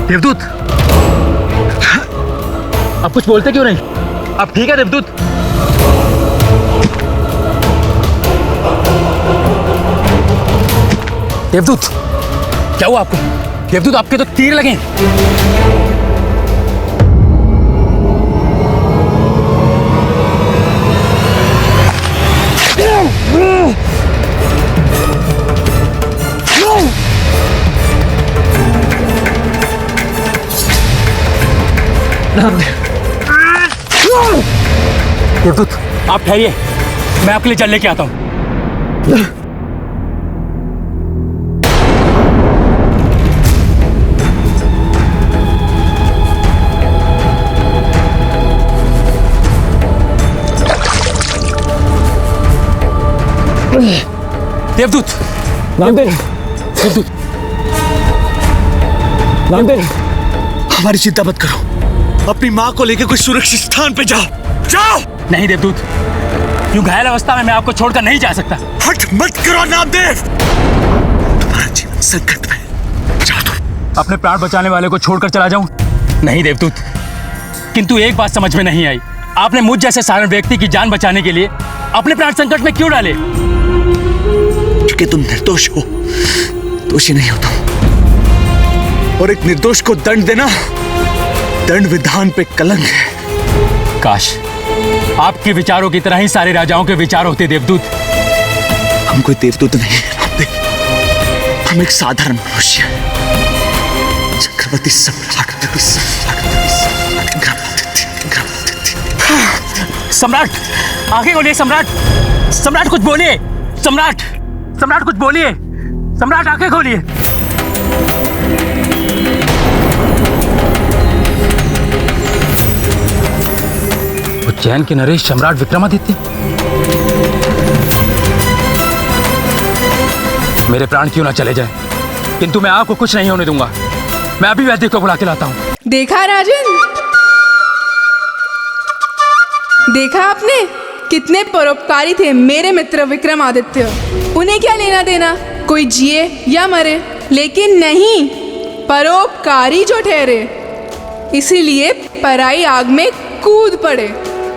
देवदूत, आप कुछ बोलते क्यों नहीं? आप ठीक है देवदूत? देवदूत, क्या हुआ आपको? देवदूत, आपके तो तीर लगे। देवदूत, आप ठहरिए, मैं आपके लिए जल लेके आता हूं। देवदूत, नामदेव, देवदूत, नामदेव, हमारी चिंता मत करो, अपनी माँ को लेकर कोई सुरक्षित स्थान पे जाओ, जाओ। नहीं देवदूत, यूं घायल अवस्था में मैं आपको छोड़कर नहीं जा सकता। हट मत करो नामदेव, तुम्हारा जीवन संकट में, जाओ तुम। अपने प्राण बचाने वाले को छोड़कर चला जाऊं? नहीं देवदूत, किंतु एक बात समझ में नहीं आई, आपने मुझ जैसे साधारण व्यक्ति की जान बचाने के लिए अपने प्राण संकट में क्यों डाले? क्योंकि तुम निर्दोष हो, दोषी नहीं हो तुम, और एक निर्दोष को दंड देना दंड विधान पे कलंक है। काश आपके विचारों की तरह ही सारे राजाओं के विचार होते देवदूत। हम कोई देवदूत नहीं है, हम एक साधारण मनुष्य हैं। चक्रवर्ती सम्राट, सम्राट, आंखें खोलिए सम्राट, सम्राट कुछ बोलिए, सम्राट, सम्राट कुछ बोलिए, सम्राट आंखें खोलिए। उज्जैन के नरेश सम्राट विक्रमादित्य, मेरे प्राण क्यों ना चले जाए, किंतु मैं आपको कुछ नहीं होने दूंगा। मैं अभी वैद्य को बुला के लाता हूं। देखा राजन, देखा आपने, कितने परोपकारी थे मेरे मित्र विक्रमादित्य। उन्हें क्या लेना देना कोई जिए या मरे, लेकिन नहीं, परोपकारी जो ठहरे, इसीलिए पराई आग में कूद पड़े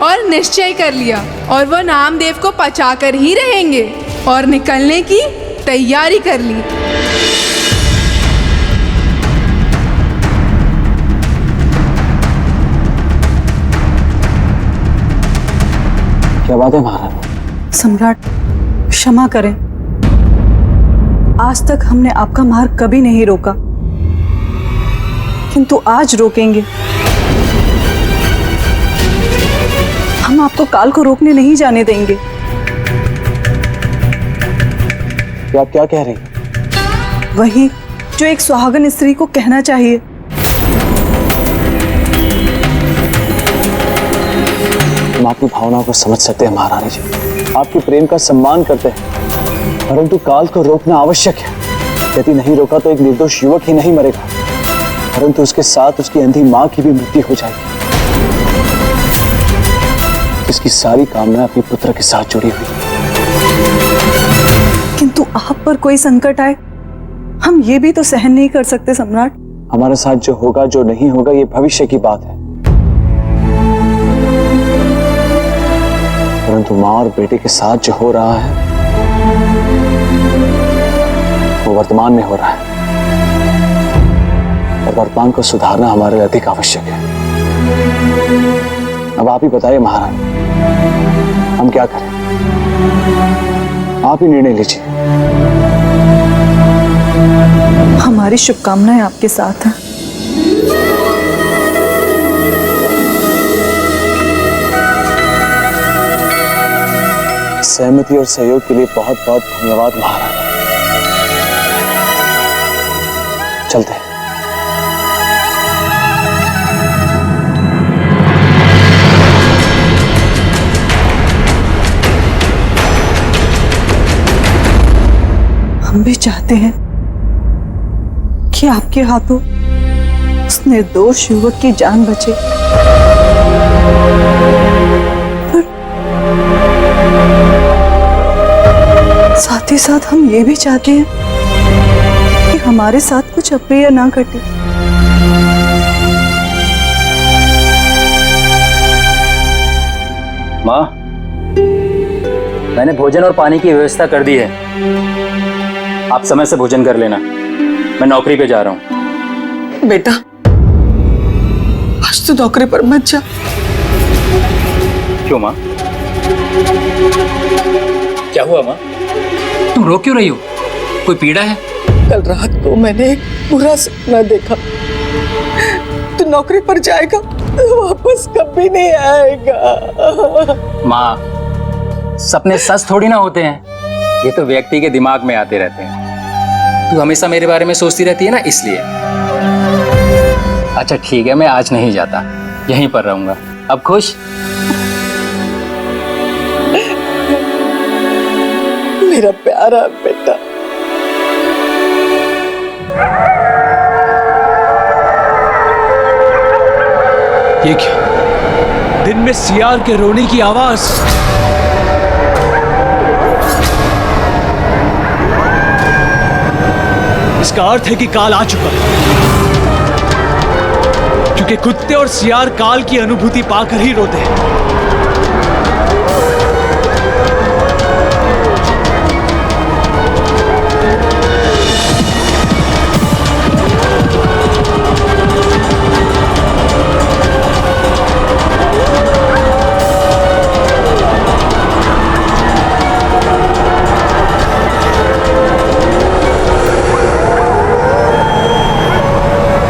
और निश्चय कर लिया, और वो नामदेव को पचाकर ही रहेंगे, और निकलने की तैयारी कर ली। क्या बात है महाराज? सम्राट, क्षमा करें, आज तक हमने आपका मार्ग कभी नहीं रोका, किंतु आज रोकेंगे। हम आपको काल को रोकने नहीं जाने देंगे। आप क्या कह रही हैं? वही जो एक सुहागन स्त्री को कहना चाहिए। हम आपकी भावनाओं को समझ सकते हैं महारानी जी, आपके प्रेम का सम्मान करते हैं, परंतु काल को रोकना आवश्यक है। यदि नहीं रोका तो एक निर्दोष युवक ही नहीं मरेगा, परंतु उसके साथ उसकी अंधी मां की भी मृत्यु हो जाएगी, इसकी सारी कामना अपने पुत्र के साथ जुड़ी हुई। किंतु आप पर कोई संकट आए, हम ये भी तो सहन नहीं कर सकते सम्राट। हमारे साथ जो होगा जो नहीं होगा ये भविष्य की बात है, परंतु मां और बेटे के साथ जो हो रहा है वो वर्तमान में हो रहा है, और वर्तमान को सुधारना हमारे लिए अधिक आवश्यक है। अब आप ही बताइए महारानी, हम क्या करें? आप ही निर्णय लीजिए। हमारी शुभकामनाएं आपके साथ हैं। सहमति और सहयोग के लिए बहुत बहुत धन्यवाद महाराज। चलते हैं। हम भी चाहते हैं कि आपके हाथों उस निर्दोष युवक की जान बचे, साथ ही साथ हम ये भी चाहते हैं कि हमारे साथ कुछ अप्रिय ना घटे। माँ, मैंने भोजन और पानी की व्यवस्था कर दी है। आप समय से भोजन कर लेना। मैं नौकरी पे जा रहा हूँ। बेटा, आज तो नौकरी पर मत जा। क्यों माँ? क्या हुआ माँ? तुम रो क्यों रही हो? कोई पीड़ा है? कल रात को मैंने एक बुरा सपना देखा। तू नौकरी पर जाएगा, वापस कभी नहीं आएगा। माँ, सपने सच थोड़ी ना होते हैं, ये तो व्यक्ति के दिमाग में आते रहते हैं। तू हमेशा मेरे बारे में सोचती रहती है ना, इसलिए। अच्छा ठीक है, मैं आज नहीं जाता, यहीं पर रहूंगा। अब खुश? मेरा प्यारा बेटा। ये क्या? दिन में सियार के रोने की आवाज। इसका अर्थ है कि काल आ चुका है, क्योंकि कुत्ते और सियार काल की अनुभूति पाकर ही रोते हैं।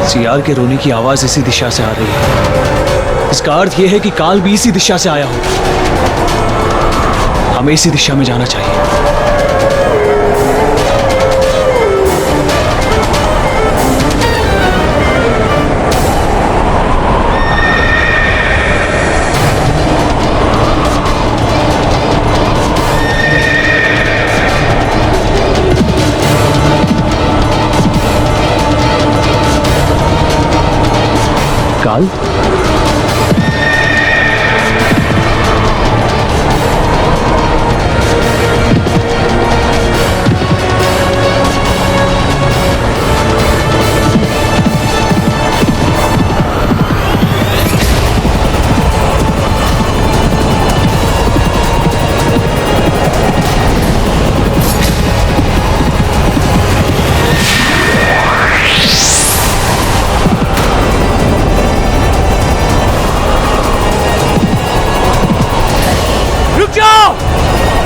सियार के रोने की आवाज इसी दिशा से आ रही है। इसका अर्थ यह है कि काल भी इसी दिशा से आया हो। हमें इसी दिशा में जाना चाहिए। काल,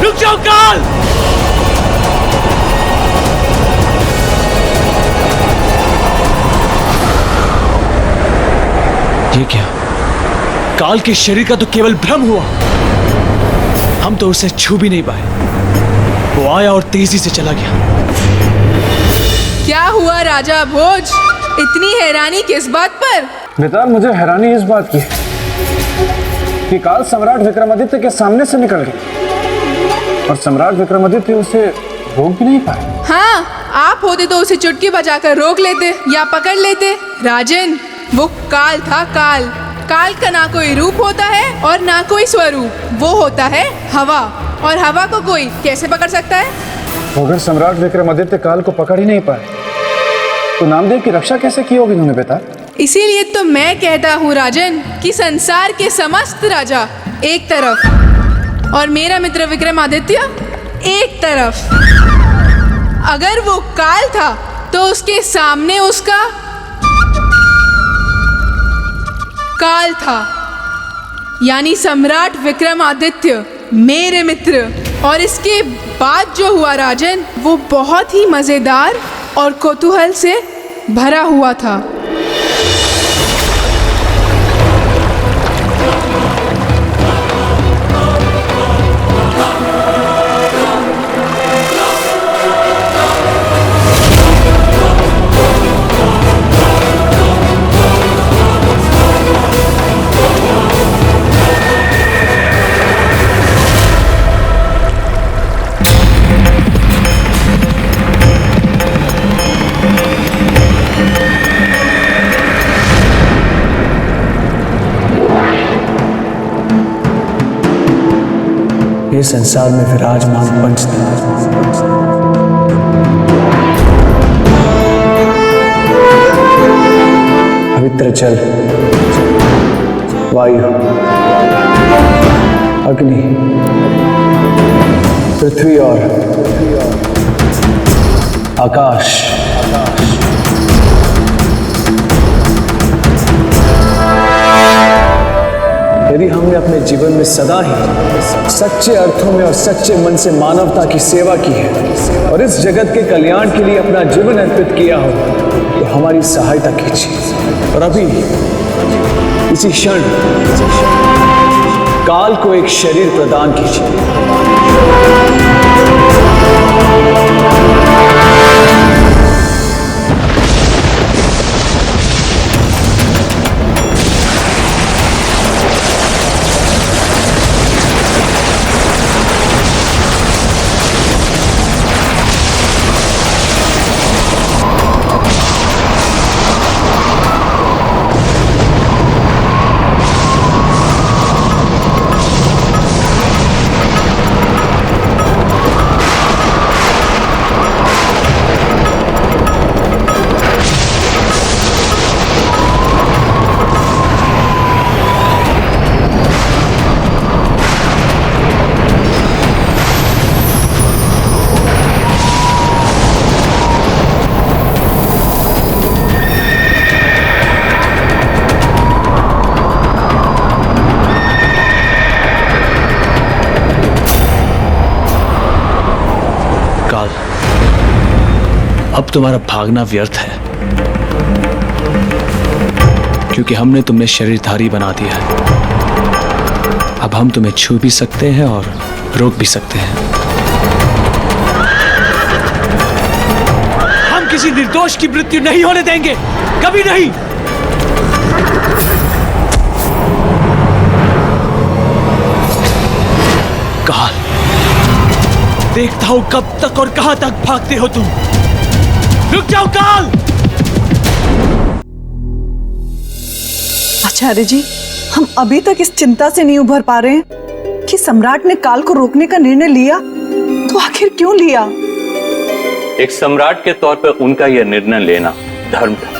रुक जाओ काल! ये क्या? काल के शरीर का तो केवल भ्रम हुआ। हम तो उसे छू भी नहीं पाए। वो आया और तेजी से चला गया। क्या हुआ राजा भोज? इतनी हैरानी किस बात पर? बेटा, मुझे हैरानी इस बात की कि काल सम्राट विक्रमादित्य के सामने से निकल गया और सम्राट विक्रमादित्य उसे रोक भी नहीं पाए। हाँ, आप होते तो उसे चुटकी बजाकर रोक लेते या पकड़ लेते। राजन, वो काल था। काल का ना कोई रूप होता है और ना कोई स्वरूप। वो होता है हवा, और हवा को कोई कैसे पकड़ सकता है? तो अगर सम्राट विक्रमादित्य काल को पकड़ ही नहीं पाए तो नामदेव की रक्षा कैसे की होगी उन्होंने बेटा? इसीलिए तो मैं कहता हूँ राजन कि संसार के समस्त राजा एक तरफ और मेरा मित्र विक्रमादित्य एक तरफ। अगर वो काल था तो उसके सामने उसका काल था, यानी सम्राट विक्रमादित्य मेरे मित्र। और इसके बाद जो हुआ राजन, वो बहुत ही मजेदार और कौतूहल से भरा हुआ था। ये संसार में विराजमान पंचतत्व पवित्र जल, वायु, अग्नि, पृथ्वी और आकाश। यदि हमने अपने जीवन में सदा ही सच्चे अर्थों में और सच्चे मन से मानवता की सेवा की है और इस जगत के कल्याण के लिए अपना जीवन अर्पित किया हो, तो हमारी सहायता कीजिए। और अभी इसी क्षण काल को एक शरीर प्रदान कीजिए। अब तुम्हारा भागना व्यर्थ है, क्योंकि हमने तुम्हें शरीरधारी बना दिया है। अब हम तुम्हें छू भी सकते हैं और रोक भी सकते हैं। हम किसी निर्दोष की मृत्यु नहीं होने देंगे, कभी नहीं। काल, देखता हूं कब तक और कहां तक भागते हो तुम। रुक जाओ काल। आचार्य जी, हम अभी तक इस चिंता से नहीं उभर पा रहे हैं कि सम्राट ने काल को रोकने का निर्णय लिया, तो आखिर क्यों लिया? एक सम्राट के तौर पर उनका यह निर्णय लेना धर्म था,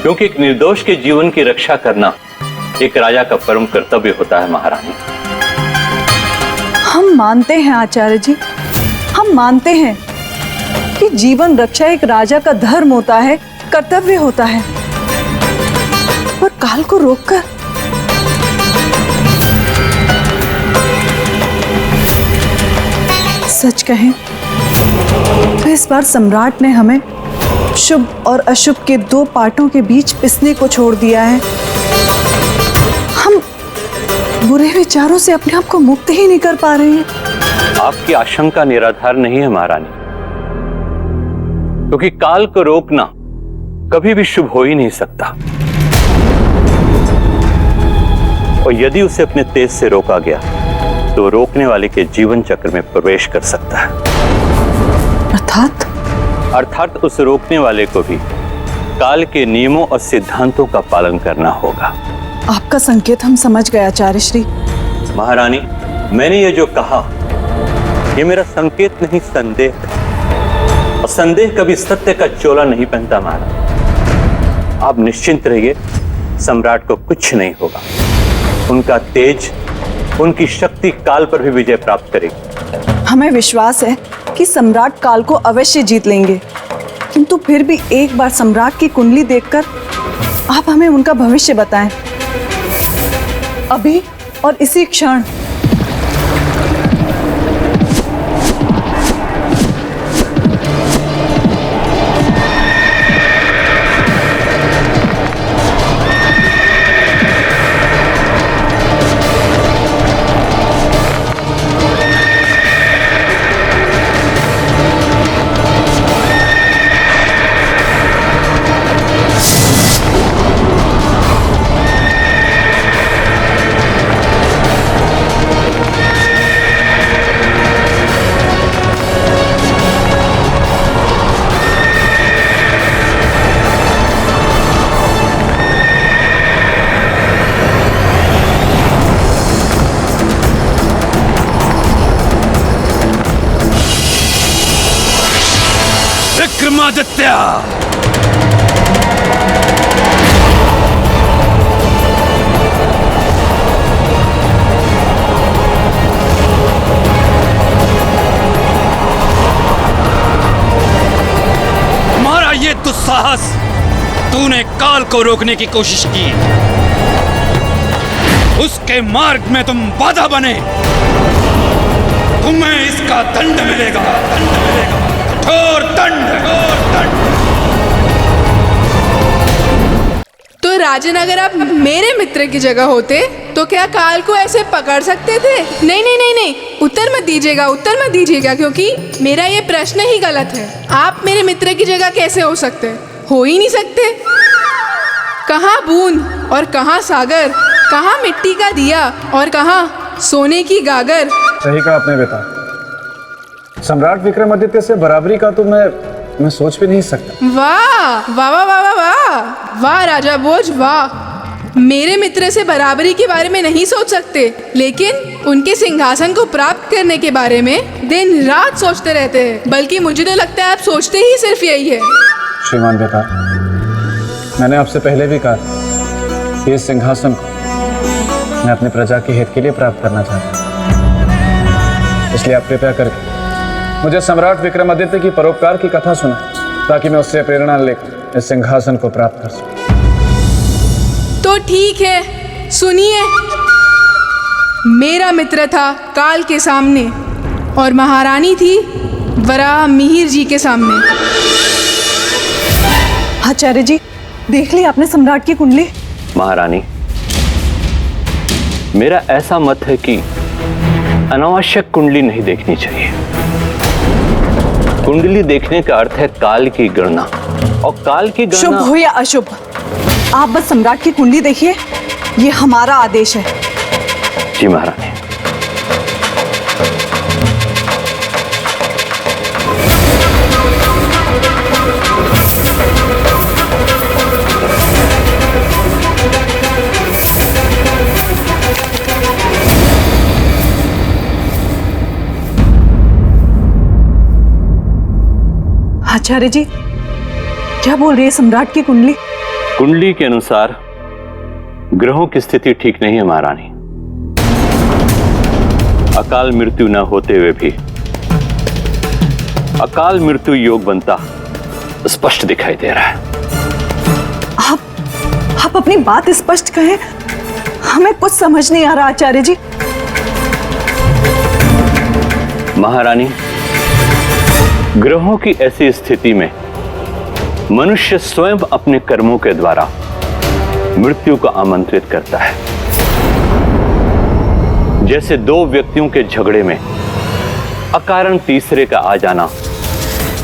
क्योंकि एक निर्दोष के जीवन की रक्षा करना एक राजा का परम कर्तव्य होता है। महारानी, हम मानते हैं आचार्य जी, हम मानते हैं कि जीवन रक्षा एक राजा का धर्म होता है, कर्तव्य होता है, पर काल को रोककर सच कहें तो इस बार सम्राट ने हमें शुभ और अशुभ के दो पार्टों के बीच पिसने को छोड़ दिया है। हम बुरे विचारों से अपने आप को मुक्त ही नहीं कर पा रहे हैं। आपकी आशंका निराधार नहीं है महारानी, क्योंकि काल को रोकना कभी भी शुभ हो ही नहीं सकता, और यदि उसे अपने तेज से रोका गया तो रोकने वाले के जीवन चक्र में प्रवेश कर सकता है। अर्थात उस रोकने वाले को भी काल के नियमों और सिद्धांतों का पालन करना होगा। आपका संकेत हम समझ गए आचार्य श्री। महारानी, मैंने ये जो कहा ये मेरा संकेत नहीं, संदेह, और संदेह कभी सत्य का चोला नहीं पहनता। महाराज, आप निश्चिंत रहिए, सम्राट को कुछ नहीं होगा। उनका तेज, उनकी शक्ति काल पर भी विजय प्राप्त करेगी। हमें विश्वास है कि सम्राट काल को अवश्य जीत लेंगे, किंतु फिर भी एक बार सम्राट की कुंडली देखकर आप हमें उनका भविष्य बताएं, अभी और इसी क्षण। विक्रमादित्य, काल को रोकने की कोशिश की, उसके मार्ग में तुम बाधा बने, तुम्हें इसका दंड मिलेगा, कठोर दंड। तो राजन, अगर आप मेरे मित्र की जगह होते तो क्या काल को ऐसे पकड़ सकते थे? नहीं नहीं नहीं नहीं, उत्तर मत दीजिएगा, क्योंकि मेरा ये प्रश्न ही गलत है। आप मेरे मित्र की जगह कैसे हो सकते? हो ही नहीं सकते। कहाँ बूंद और कहाँ सागर, कहाँ मिट्टी का दिया और कहाँ सोने की गागर। सही कहा आपने बेटा। सम्राट विक्रमादित्य से बराबरी का तो मैं सोच भी नहीं सकता। वाह वाह वाह वाह वाह वाह राजा भोज, वाह। मेरे मित्र से बराबरी के बारे में नहीं सोच सकते, लेकिन उनके सिंहासन को प्राप्त करने के बारे में दिन रात सोचते रहते हैं। बल्कि मुझे तो लगता है आप सोचते ही सिर्फ यही है। श्रीमान बेटा, मैंने आपसे पहले भी कहा कि इस सिंहासन को मैं अपनी प्रजा के हित के लिए प्राप्त करना चाहता हूँ। इसलिए आप कृपया करके मुझे सम्राट विक्रमादित्य की परोपकार की कथा सुनाएं, ताकि मैं उससे प्रेरणा लेकर इस सिंहासन को प्राप्त कर सकूं। तो ठीक है, सुनिए। मेरा मित्र था काल के सामने और महारानी थी वराह मिहिर जी के सामने। आचार्य जी, देख ली आपने सम्राट की कुंडली? महारानी, मेरा ऐसा मत है कि अनावश्यक कुंडली नहीं देखनी चाहिए। कुंडली देखने का अर्थ है काल की गणना, और काल की गणना शुभ हो या अशुभ, आप बस सम्राट की कुंडली देखिए, ये हमारा आदेश है। जी महारानी। आचार्य जी, क्या बोल रही है सम्राट की कुंडली? कुंडली के अनुसार ग्रहों की स्थिति ठीक नहीं है महारानी। अकाल मृत्यु न होते हुए भी अकाल मृत्यु योग बनता स्पष्ट दिखाई दे रहा है। आप अपनी बात स्पष्ट कहें, हमें कुछ समझ नहीं आ रहा आचार्य जी। महारानी, ग्रहों की ऐसी स्थिति में मनुष्य स्वयं अपने कर्मों के द्वारा मृत्यु को आमंत्रित करता है। जैसे दो व्यक्तियों के झगड़े में अकारण तीसरे का आ जाना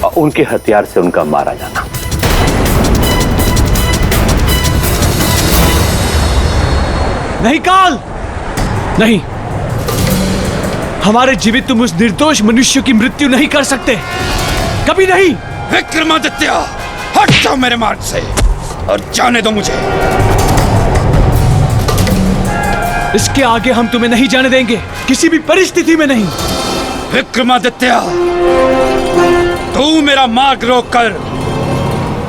और उनके हथियार से उनका मारा जाना। नहीं काल, नहीं, हमारे जीवित तुम उस निर्दोष मनुष्य की मृत्यु नहीं कर सकते, कभी नहीं। विक्रमादित्य, हट जाओ मेरे मार्ग से और जाने दो मुझे। इसके आगे हम तुम्हें नहीं जाने देंगे, किसी भी परिस्थिति में नहीं। विक्रमादित्य, तू मेरा मार्ग रोककर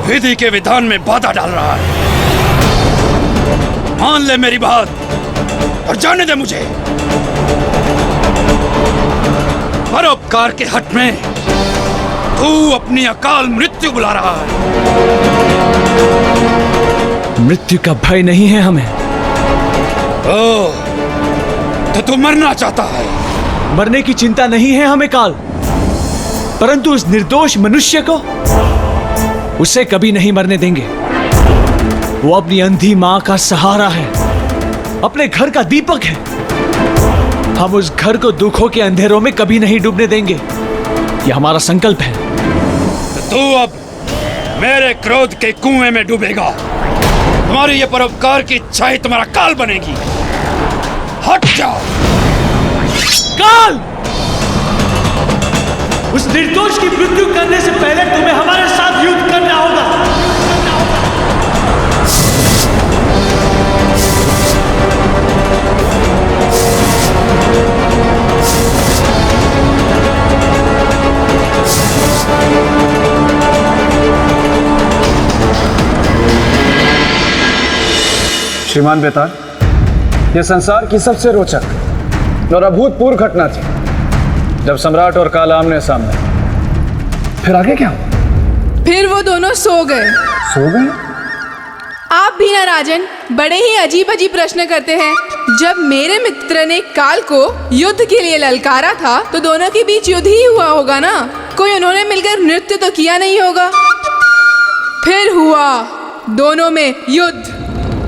विधि के विधान में बाधा डाल रहा है। मान ले मेरी बात और जाने दे मुझे। परोपकार के हट में तू अपनी अकाल मृत्यु बुला रहा है। मृत्यु का भय नहीं है हमें। ओह, तो तू मरना चाहता है? मरने की चिंता नहीं है हमें काल, परंतु उस निर्दोष मनुष्य को, उसे कभी नहीं मरने देंगे। वो अपनी अंधी मां का सहारा है, अपने घर का दीपक है। हम उस घर को दुखों के अंधेरों में कभी नहीं डूबने देंगे, यह हमारा संकल्प है। तू अब मेरे क्रोध के कुएं में डूबेगा। तुम्हारी ये परोपकार की इच्छा ही तुम्हारा काल बनेगी। हट जाओ। काल, उस निर्दोष की मृत्यु करने से पहले तुम्हें हमारे साथ युद्ध करना होगा। श्रीमान बेताल, यह संसार की सबसे रोचक और अभूतपूर्व घटना थी जब सम्राट और काल आमने सामने। फिर आगे क्या हुआ? फिर वो दोनों सो गए। सो गए? भी ना राजन बड़े ही अजीब अजीब प्रश्न करते हैं। जब मेरे मित्र ने काल को युद्ध के लिए ललकारा था तो दोनों के बीच युद्ध ही हुआ होगा ना, कोई उन्होंने मिलकर नृत्य तो किया नहीं होगा। फिर हुआ दोनों में युद्ध,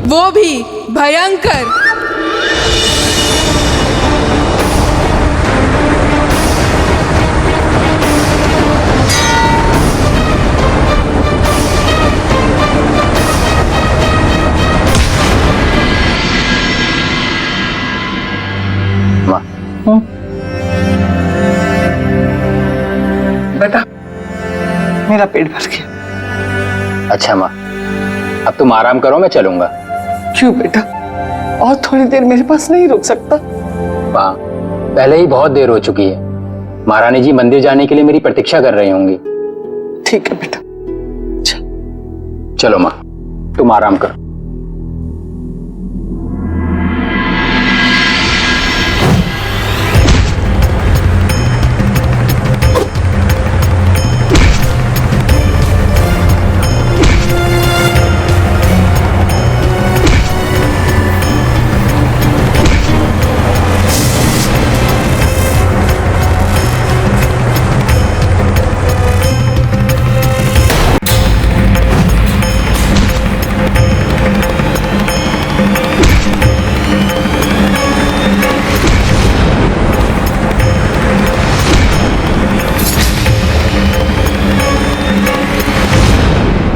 वो भी भयंकर। बेटा मेरा पेट भर गया। अच्छा माँ, अब तुम आराम करो, मैं चलूंगा। क्यों बेटा, और थोड़ी देर मेरे पास नहीं रुक सकता? माँ, पहले ही बहुत देर हो चुकी है। महारानी जी मंदिर जाने के लिए मेरी प्रतीक्षा कर रही होंगी। ठीक है बेटा, चलो माँ, तुम आराम करो।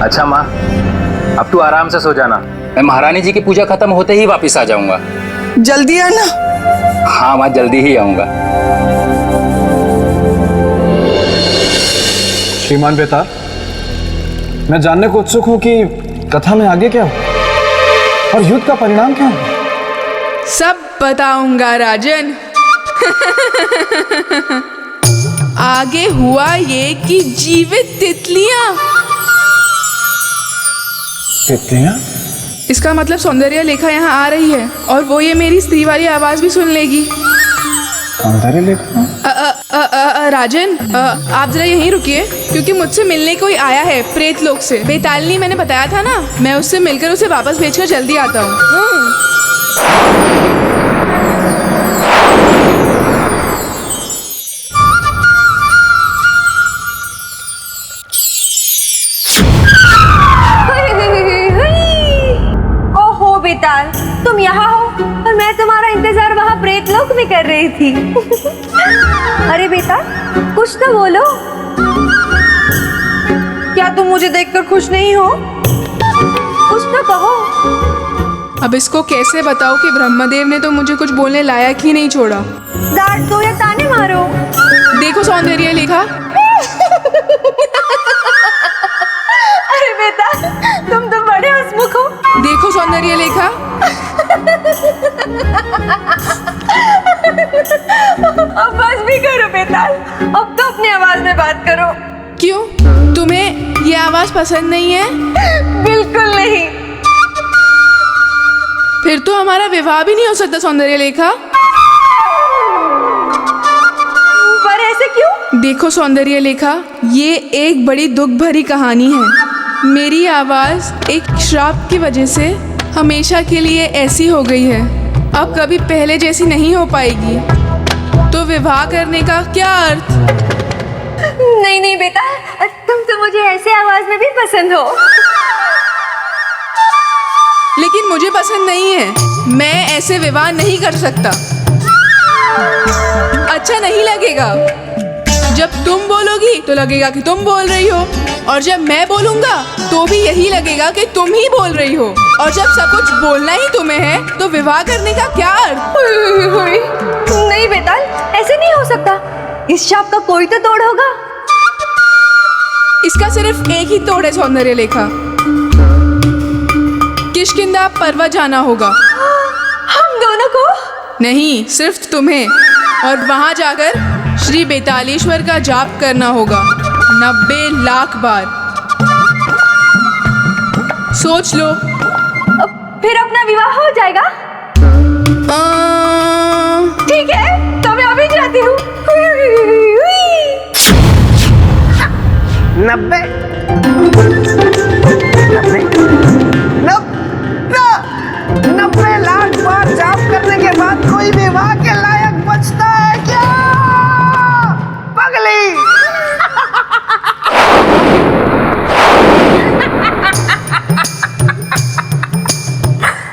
अच्छा माँ, अब तू आराम से सो जाना। मैं महारानी जी की पूजा खत्म होते ही वापस आ जाऊंगा। जल्दी आना। हाँ माँ, जल्दी ही आऊंगा। श्रीमान बेताल, मैं जानने को उत्सुक हूं कि कथा में आगे क्या हो और युद्ध का परिणाम क्या हो। सब बताऊंगा राजन। आगे हुआ ये कि जीवित तितलियां, इसका मतलब सौंदर्य लेखा यहाँ आ रही है और वो ये मेरी स्त्री वाली आवाज भी सुन लेगी। सौंदर्य लेखा? राजन, आप जरा यहीं रुकिए क्योंकि मुझसे मिलने कोई आया है प्रेत लोक से। बेतालनी मैंने बताया था ना, मैं उससे मिलकर उसे वापस भेजकर जल्दी आता हूँ। बेताल, तुम यहाँ हो और मैं तुम्हारा इंतजार वहाँ प्रेतलोक में कर रही थी। अरे बेताल, कुछ तो बोलो। क्या तुम मुझे देखकर खुश नहीं हो? कुछ तो कहो। अब इसको कैसे बताओ कि ब्रह्मदेव ने तो मुझे कुछ बोलने लायक ही नहीं छोड़ा। डांट दो या ताने मारो। देखो सौंदर्य लेखा। अरे बेताल, तुम तो बड़े हंसमुख हो। देखो सौंदर्य लेखा। अब बस भी करो बेताल, अब तो अपनी आवाज में बात करो। क्यों, तुम्हें ये आवाज पसंद नहीं है? बिल्कुल नहीं। फिर तो हमारा विवाह भी नहीं हो सकता सौंदर्य लेखा। पर ऐसे क्यों? देखो सौंदर्य लेखा, ये एक बड़ी दुख भरी कहानी है। मेरी आवाज एक श्राप की वजह से हमेशा के लिए ऐसी हो गई है, अब कभी पहले जैसी नहीं हो पाएगी। तो विवाह करने का क्या अर्थ? नहीं नहीं बेटा, तुम तो मुझे ऐसे आवाज में भी पसंद हो। लेकिन मुझे पसंद नहीं है, मैं ऐसे विवाह नहीं कर सकता। अच्छा नहीं लगेगा। जब तुम बोलोगी तो लगेगा कि तुम बोल रही हो, और जब मैं बोलूंगा तो भी यही लगेगा कि तुम ही बोल रही हो। और जब सब कुछ बोलना ही तुम्हें है तो विवाह करने का क्या अर्थ? नहीं बेटा, ऐसे नहीं हो सकता। इस शाप का कोई तो तोड़ होगा। इसका सिर्फ एक ही तोड़ है सौंदर्य लेखा। किष्किंधा पर्वत जाना होगा। हम दोनों को? नहीं, सिर्फ तुम्हें। और वहां जाकर श्री बेतालेश्वर का जाप करना होगा 90 लाख बार। सोच लो। फिर अपना विवाह हो जाएगा? ठीक है, तो मैं अभी जाती हूँ। 90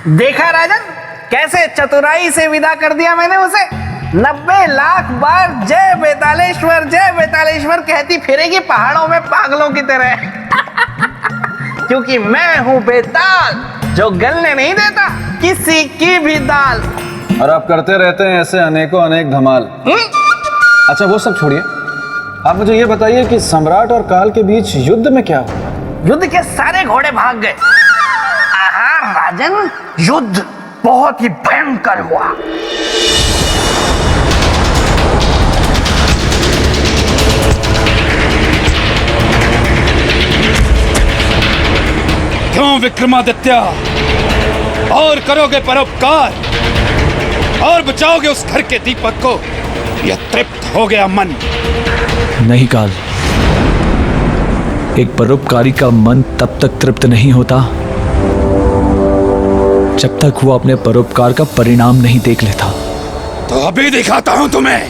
देखा राजन, कैसे चतुराई से विदा कर दिया मैंने उसे। 90 लाख बार जय बेतालेश्वर कहती फिरेगी पहाड़ों में पागलों की तरह। क्योंकि मैं हूँ बेताल, जो गलने नहीं देता किसी की भी दाल। और आप करते रहते हैं ऐसे अनेकों अनेक धमाल। अच्छा वो सब छोड़िए, आप मुझे ये बताइए कि सम्राट और काल के बीच युद्ध में क्या हुआ? युद्ध के सारे घोड़े भाग गए। आहा राजन, युद्ध बहुत ही भयंकर हुआ। क्यों विक्रमादित्य, और करोगे परोपकार और बचाओगे उस घर के दीपक को? यह तृप्त हो गया मन। नहीं काल, एक परोपकारी का मन तब तक तृप्त नहीं होता जब तक वो अपने परोपकार का परिणाम नहीं देख लेता। तो अभी दिखाता हूं तुम्हें।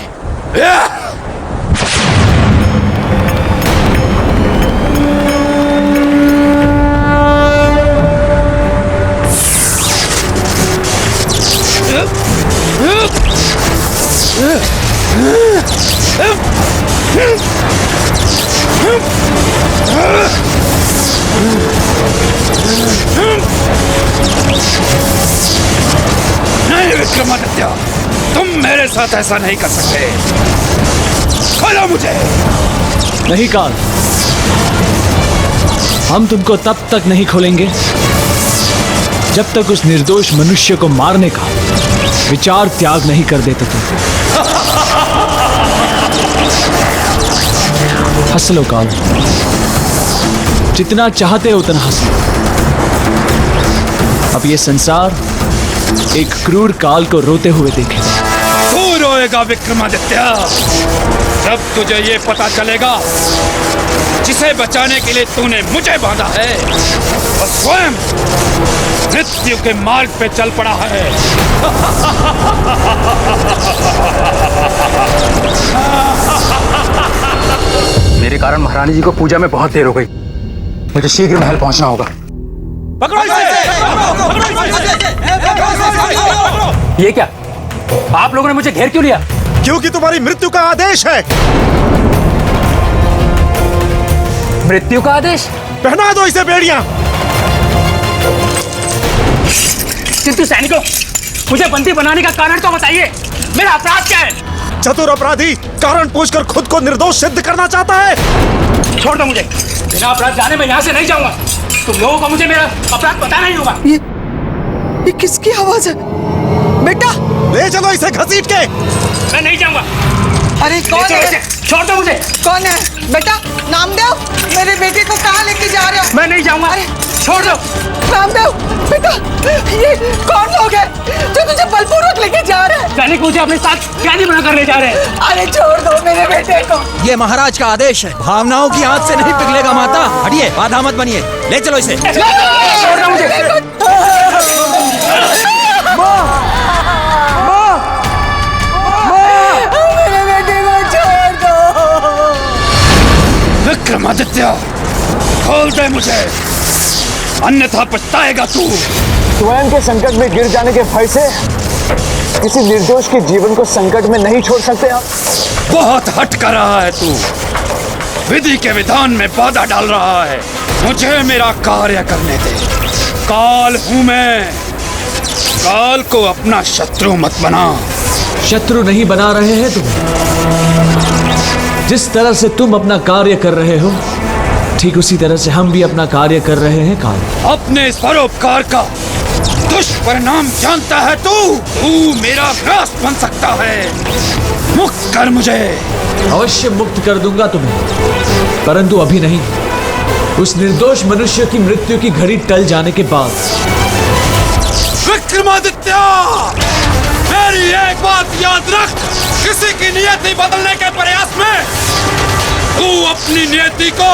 नहीं विक्रमादित्य, तुम मेरे साथ ऐसा नहीं कर सकते। खोलो मुझे। नहीं काल, हम तुमको तब तक नहीं खोलेंगे जब तक उस निर्दोष मनुष्य को मारने का विचार त्याग नहीं कर देते तुम। हंस लो काल, जितना चाहते हो उतना हंस लो। अब ये संसार एक क्रूर काल को रोते हुए देखेगा। तू रोएगा विक्रमादित्य, जब तुझे ये पता चलेगा जिसे बचाने के लिए तूने मुझे बांधा है वो स्वयं मृत्यु के मार्ग पे चल पड़ा है। मेरे कारण महारानी जी को पूजा में बहुत देर हो गई। मुझे शीघ्र महल पहुंचना होगा। पकड़ो इसे! ये क्या? आप लोगों ने मुझे घेर क्यों लिया? क्योंकि तुम्हारी मृत्यु का आदेश है। मृत्यु का आदेश? पहना दो इसे बेड़ियां। किंतु सैनिकों, मुझे बंदी बनाने का कारण तो बताइए। मेरा अपराध क्या है? चतुर अपराधी कारण पूछकर खुद को निर्दोष सिद्ध करना चाहता है। छोड़ दो मुझे। बिना अपराध जाने मैं यहाँ से नहीं जाऊंगा। तुम लोगों को मुझे मेरा अपराध बताना ही होगा। ये किसकी आवाज है? बेटा ले चलो इसे घसीट के। मैं नहीं जाऊंगा। अरे कौन है? छोड़ दो मुझे। कौन है? बेटा नामदेव, मेरे बेटे को कहाँ लेके जा रहे हो? मैं नहीं जाऊंगा। छोड़ दो। नामदेव बेटा, ये कौन लोग हैं जो तुझे बलपूर्वक लेके जा रहे हैं? सैनिक मुझे अपने साथ कैदी बनाकर ले जा रहे हैं। अरे छोड़ दो मेरे बेटे को। ये महाराज का आदेश है। भावनाओं की आंच से नहीं पिघलेगा माता। हटिए, बाधा मत बनिए। ले चलो इसे। छोड़ दो मुझे। मेरे बेटे को छोड़ दो। विक्रमादित्य, खोल दे मुझे, अन्यथा पछताएगा तू। स्वयं के संकट में गिर जाने के भय से किसी निर्दोष के जीवन को संकट में नहीं छोड़ सकते आप। बहुत हट कर रहा है तू। विधि के विधान में बाधा डाल रहा है। मुझे मेरा कार्य करने दे। काल हूं मैं। काल को अपना शत्रु मत बना। शत्रु नहीं बना रहे हैं तुम। जिस तरह से तुम अपना कार्य कर रहे हो, ठीक उसी तरह से हम भी अपना कार्य कर रहे हैं काल। अपने इस परोपकार का दुष्परिणाम जानता है तू। तू मेरा ग्रास बन सकता है। मुक्त कर मुझे। अवश्य मुक्त कर दूंगा तुम्हें, परंतु अभी नहीं। उस निर्दोष मनुष्य की मृत्यु की घड़ी टल जाने के बाद। विक्रमादित्य, मेरी एक बात याद रख। किसी की नियति बदलने के प्रयास में तू अपनी नियति को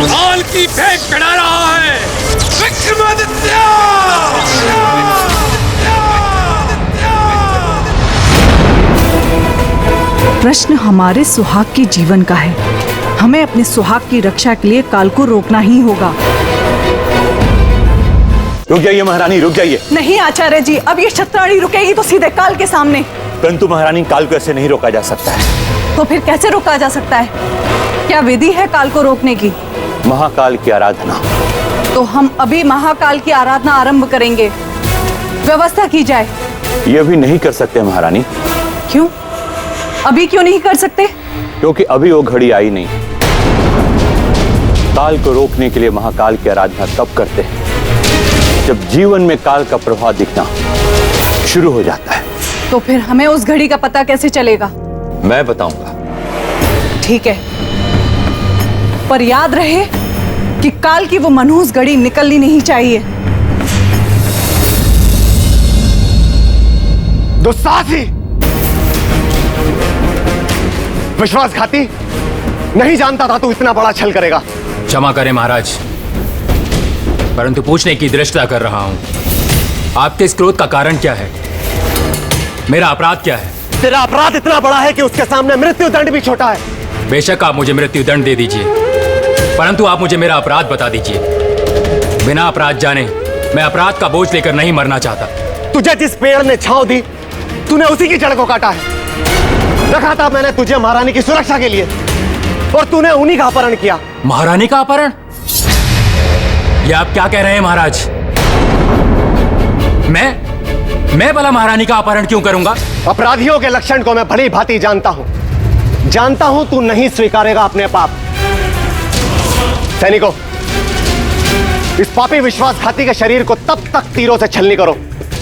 काल की फेंक चढ़ा रहा है। विक्रमादित्य! प्रश्न हमारे सुहाग के जीवन का है। हमें अपने सुहाग की रक्षा के लिए काल को रोकना ही होगा। रुक जाइए महारानी, रुक जाइए। नहीं आचार्य जी, अब ये क्षत्राणी रुकेगी तो सीधे काल के सामने। परंतु महारानी, काल को ऐसे नहीं रोका जा सकता है। तो फिर कैसे रोका जा सकता है? क्या विधि है काल को रोकने की? महाकाल की आराधना। तो हम अभी महाकाल की आराधना आरंभ करेंगे। व्यवस्था की जाए। ये भी नहीं कर सकते महारानी। क्यों? अभी क्यों नहीं कर सकते? क्योंकि अभी वो घड़ी आई नहीं। काल को रोकने के लिए महाकाल की आराधना तब करते हैं जब जीवन में काल का प्रभाव दिखना शुरू हो जाता है। तो फिर हमें उस घड़ी का पता कैसे चलेगा? मैं बताऊंगा। ठीक है, पर याद रहे कि काल की वो मनहूस घड़ी निकलनी नहीं चाहिए। दुस्साहसी, विश्वासघाती, नहीं जानता था तू इतना बड़ा छल करेगा। क्षमा करें महाराज, परंतु पूछने की दृष्टता कर रहा हूं। आपके इस क्रोध का कारण क्या है? मेरा अपराध क्या है? तेरा अपराध इतना बड़ा है कि उसके सामने मृत्यु दंड भी छोटा है। बेशक आप मुझे मृत्यु दंड दे दीजिए, परंतु आप मुझे मेरा अपराध बता दीजिए। बिना अपराध जाने मैं अपराध का बोझ लेकर नहीं मरना चाहता। तुझे जिस पेड़ ने छांव दी, तूने उसी की जड़ को काटा है। रखा था मैंने तुझे महारानी की सुरक्षा के लिए, और तूने उन्हीं का अपहरण किया। महारानी का अपहरण? ये आप क्या कह रहे हैं महाराज? मैं भला महारानी का अपहरण क्यों करूंगा? अपराधियों के लक्षण को मैं भली भांति जानता हूं तू नहीं स्वीकारेगा अपने पाप। सैनिकों, इस पापी विश्वासघाती के शरीर को तब तक तीरों से छलनी करो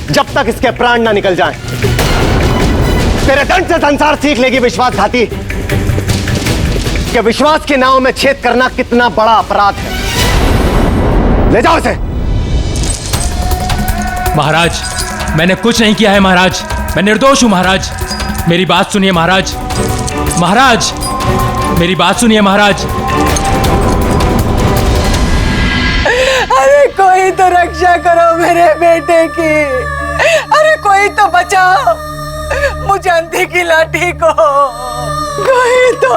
जब तक इसके प्राण ना निकल जाएं। तेरे दंड से संसार सीख लेगी विश्वासघाती कि विश्वास के नाव में छेद करना कितना बड़ा अपराध है। ले जाओ इसे। महाराज, मैंने कुछ नहीं किया है महाराज, मैं निर्दोष हूं महाराज। मेरी बात सुनिए महाराज। महाराज, मेरी बात सुनिए महाराज। अरे कोई तो रक्षा करो मेरे बेटे की। अरे कोई तो बचाओ मुझे अंधी की लाठी को। कोई तो।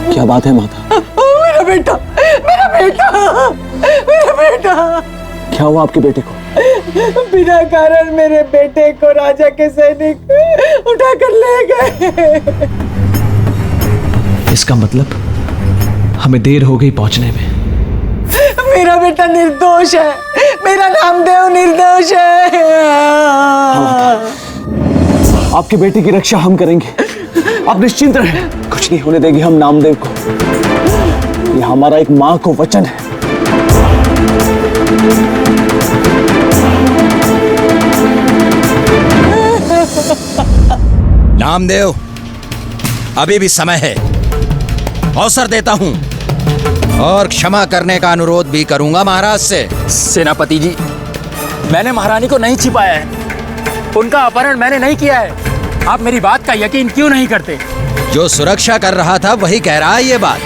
क्या बात है माता? मेरा बेटा, मेरा बेटा, मेरा बेटा। क्या हुआ आपके बेटे को? बिना कारण मेरे बेटे को राजा के सैनिक उठाकर ले गए। इसका मतलब हमें देर हो गई पहुंचने में। मेरा बेटा निर्दोष है, मेरा नामदेव निर्दोष है। आपके बेटे की रक्षा हम करेंगे, आप निश्चिंत रहें। कुछ नहीं होने देंगे हम नामदेव को। यह हमारा एक मां को वचन है। नामदेव, अभी भी समय है, अवसर देता हूं और क्षमा करने का अनुरोध भी करूंगा महाराज से। सेनापति जी, मैंने महारानी को नहीं छिपाया है, उनका अपहरण मैंने नहीं किया है। आप मेरी बात का यकीन क्यों नहीं करते? जो सुरक्षा कर रहा था वही कह रहा है ये बात।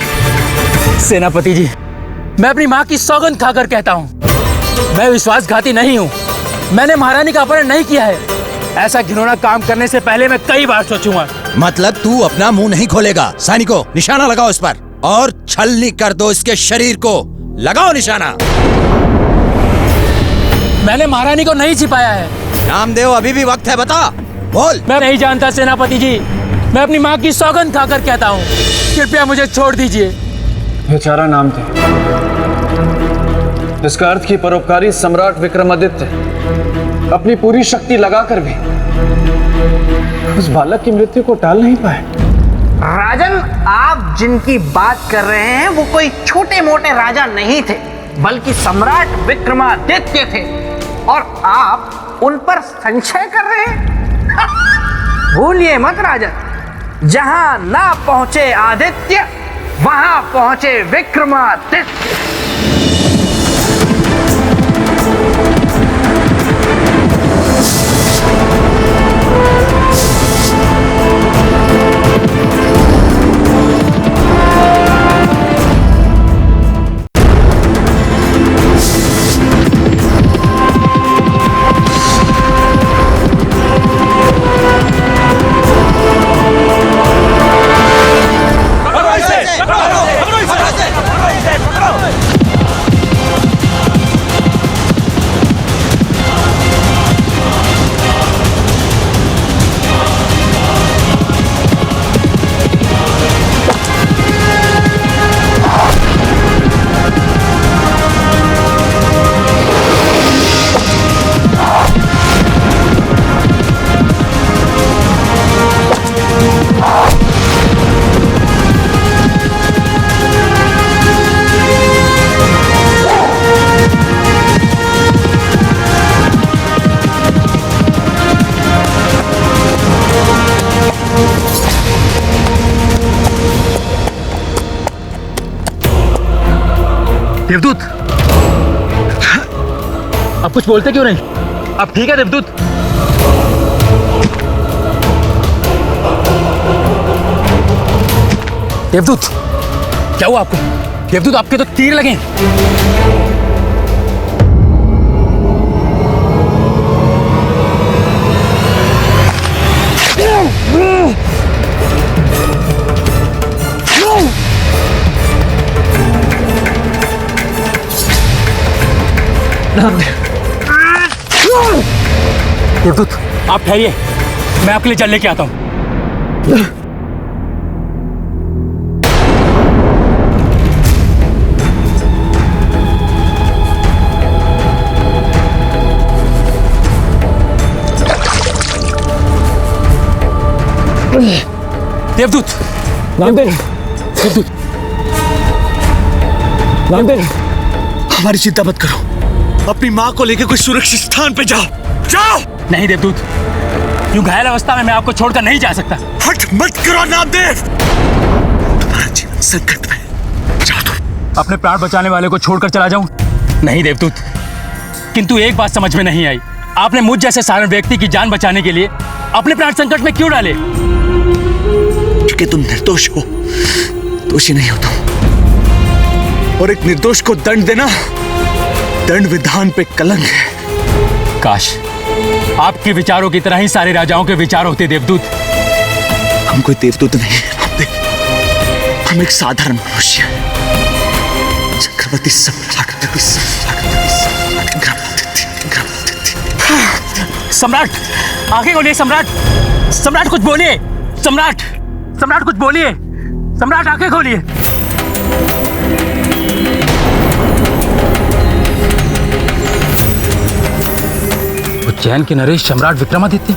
सेनापति जी, मैं अपनी माँ की सौगंध खाकर कहता हूँ, मैं विश्वासघाती नहीं हूँ। मैंने महारानी का अपहरण नहीं किया है। ऐसा घिनौना काम करने से पहले मैं कई बार सोचूंगा। मतलब तू अपना मुंह नहीं खोलेगा? सैनिकों, निशाना लगाओ इस पर और छलनी कर दो इसके शरीर को। लगाओ निशाना। मैंने महारानी को नहीं छिपाया है। नामदेव, अभी भी वक्त है, बता, बोल। मैं नहीं जानता सेनापति जी, मैं अपनी माँ की सौगंध खाकर कहता हूँ, कृपया मुझे छोड़ दीजिए। बेचारा नामदेव, इसका अर्थ कि परोपकारी सम्राट विक्रमादित्य अपनी पूरी शक्ति लगाकर भी उस बालक की मृत्यु को टाल नहीं पाए। राजन, आप जिनकी बात कर रहे हैं वो कोई छोटे मोटे राजा नहीं थे, बल्कि सम्राट विक्रमादित्य थे, और आप उन पर संशय कर रहे हैं। भूलिए मत राजन, जहां ना पहुंचे आदित्य वहां पहुंचे विक्रमादित्य। देवदूत, अब कुछ बोलते क्यों नहीं? अब ठीक है देवदूत? देवदूत, क्या हुआ आपको? देवदूत, आपके तो तीर लगे। देवदूत, आप ठहरिए, मैं आपके लिए जल लेके आता हूं। देवदूत, नामदेव, देवदूत, नामदेव, हमारी चिंता मत करो। अपनी माँ को लेकर कोई सुरक्षित स्थान पे जाओ, जाओ। नहीं देवदूत, यूं घायल अवस्था में मैं आपको छोड़कर नहीं जा सकता। हट मत करो नामदेव, तुम्हारा जीवन संकट में। जाओ तुम। अपने प्राण बचाने वाले को छोड़कर चला जाऊं? नहीं देवदूत, किंतु एक बात समझ में नहीं आई, आपने मुझ जैसे साधारण व्यक्ति की जान बचाने के लिए अपने प्राण संकट में क्यों डाले? क्योंकि तुम निर्दोष हो, दोषी नहीं हो तुम। और एक निर्दोष को दंड देना दंड विधान पे कलंक है। काश आपके विचारों की तरह ही सारे राजाओं के विचार होते देवदूत। हम कोई देवदूत नहीं, हम एक साधारण मनुष्य हैं। चक्रवर्ती सम्राट, सम्राट, आंखें खोलिए सम्राट, सम्राट कुछ बोलिए, सम्राट, सम्राट कुछ बोलिए, सम्राट आंखें खोलिए। उज्जैन के नरेश सम्राट विक्रमादित्य,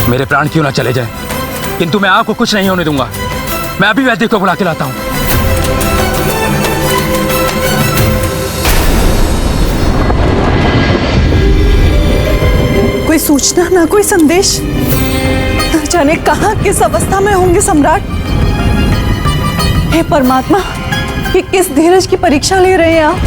मेरे प्राण क्यों ना चले जाएं, किंतु मैं आपको कुछ नहीं होने दूंगा। मैं अभी वैद्य को बुला के लाता हूं। कोई सूचना ना कोई संदेश, न जाने कहां किस अवस्था में होंगे सम्राट। हे परमात्मा, ये किस धीरज की परीक्षा ले रहे हैं आप?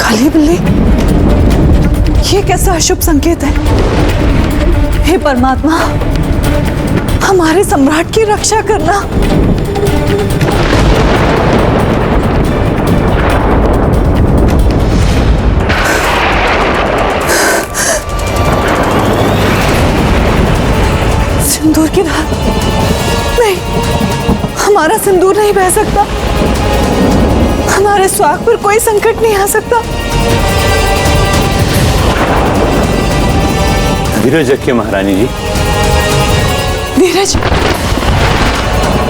काली बिल्ली, ये कैसा अशुभ संकेत है? हे परमात्मा, हमारे सम्राट की रक्षा करना। सिंदूर की धार, नहीं, हमारा सिंदूर नहीं बह सकता। हमारे स्वाग पर कोई संकट नहीं आ सकता। धीरज रखिए महारानी जी। धीरज?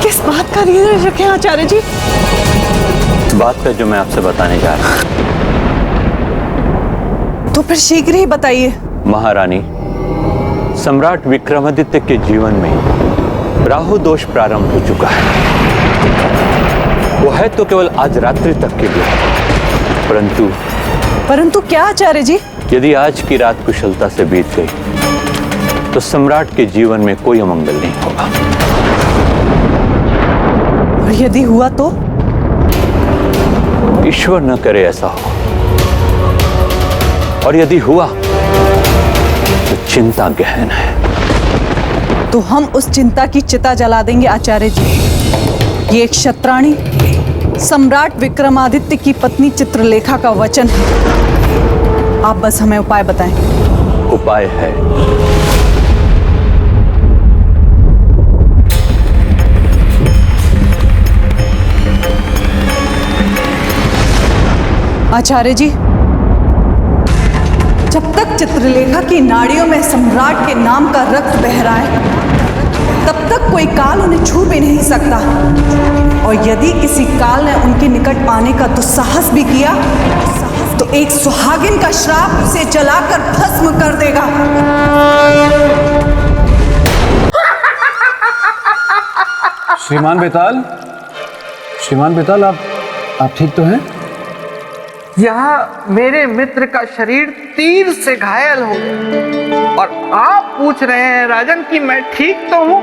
किस बात का धीरज रखें आचार्य जी? बात का जो मैं आपसे बताने जा रहा हूं। तो फिर शीघ्र ही बताइए। महारानी, सम्राट विक्रमादित्य के जीवन में राहु दोष प्रारंभ हो चुका है। वो है तो केवल आज रात्रि तक के लिए, परंतु क्या आचार्य जी? यदि आज की रात कुशलता से बीत गई तो सम्राट के जीवन में कोई अमंगल नहीं होगा। और यदि हुआ तो? ईश्वर न करे ऐसा हो। और यदि हुआ तो चिंता गहन है। तो हम उस चिंता की चिता जला देंगे आचार्य जी। ये एक क्षत्राणी सम्राट विक्रमादित्य की पत्नी चित्रलेखा का वचन है। आप बस हमें उपाय बताएं। उपाय है, आचार्य जी, जब तक चित्रलेखा की नाड़ियों में सम्राट के नाम का रक्त बह रहा है, तब तक कोई काल उन्हें छू भी नहीं सकता। और यदि किसी काल ने उनके निकट आने का दुस्साहस भी किया तो एक सुहागिन का श्राप उसे जलाकर भस्म कर देगा। श्रीमान बेताल, आप ठीक तो हैं? यहाँ मेरे मित्र का शरीर तीर से घायल हो गया और आप पूछ रहे हैं राजन कि मैं ठीक तो हूँ।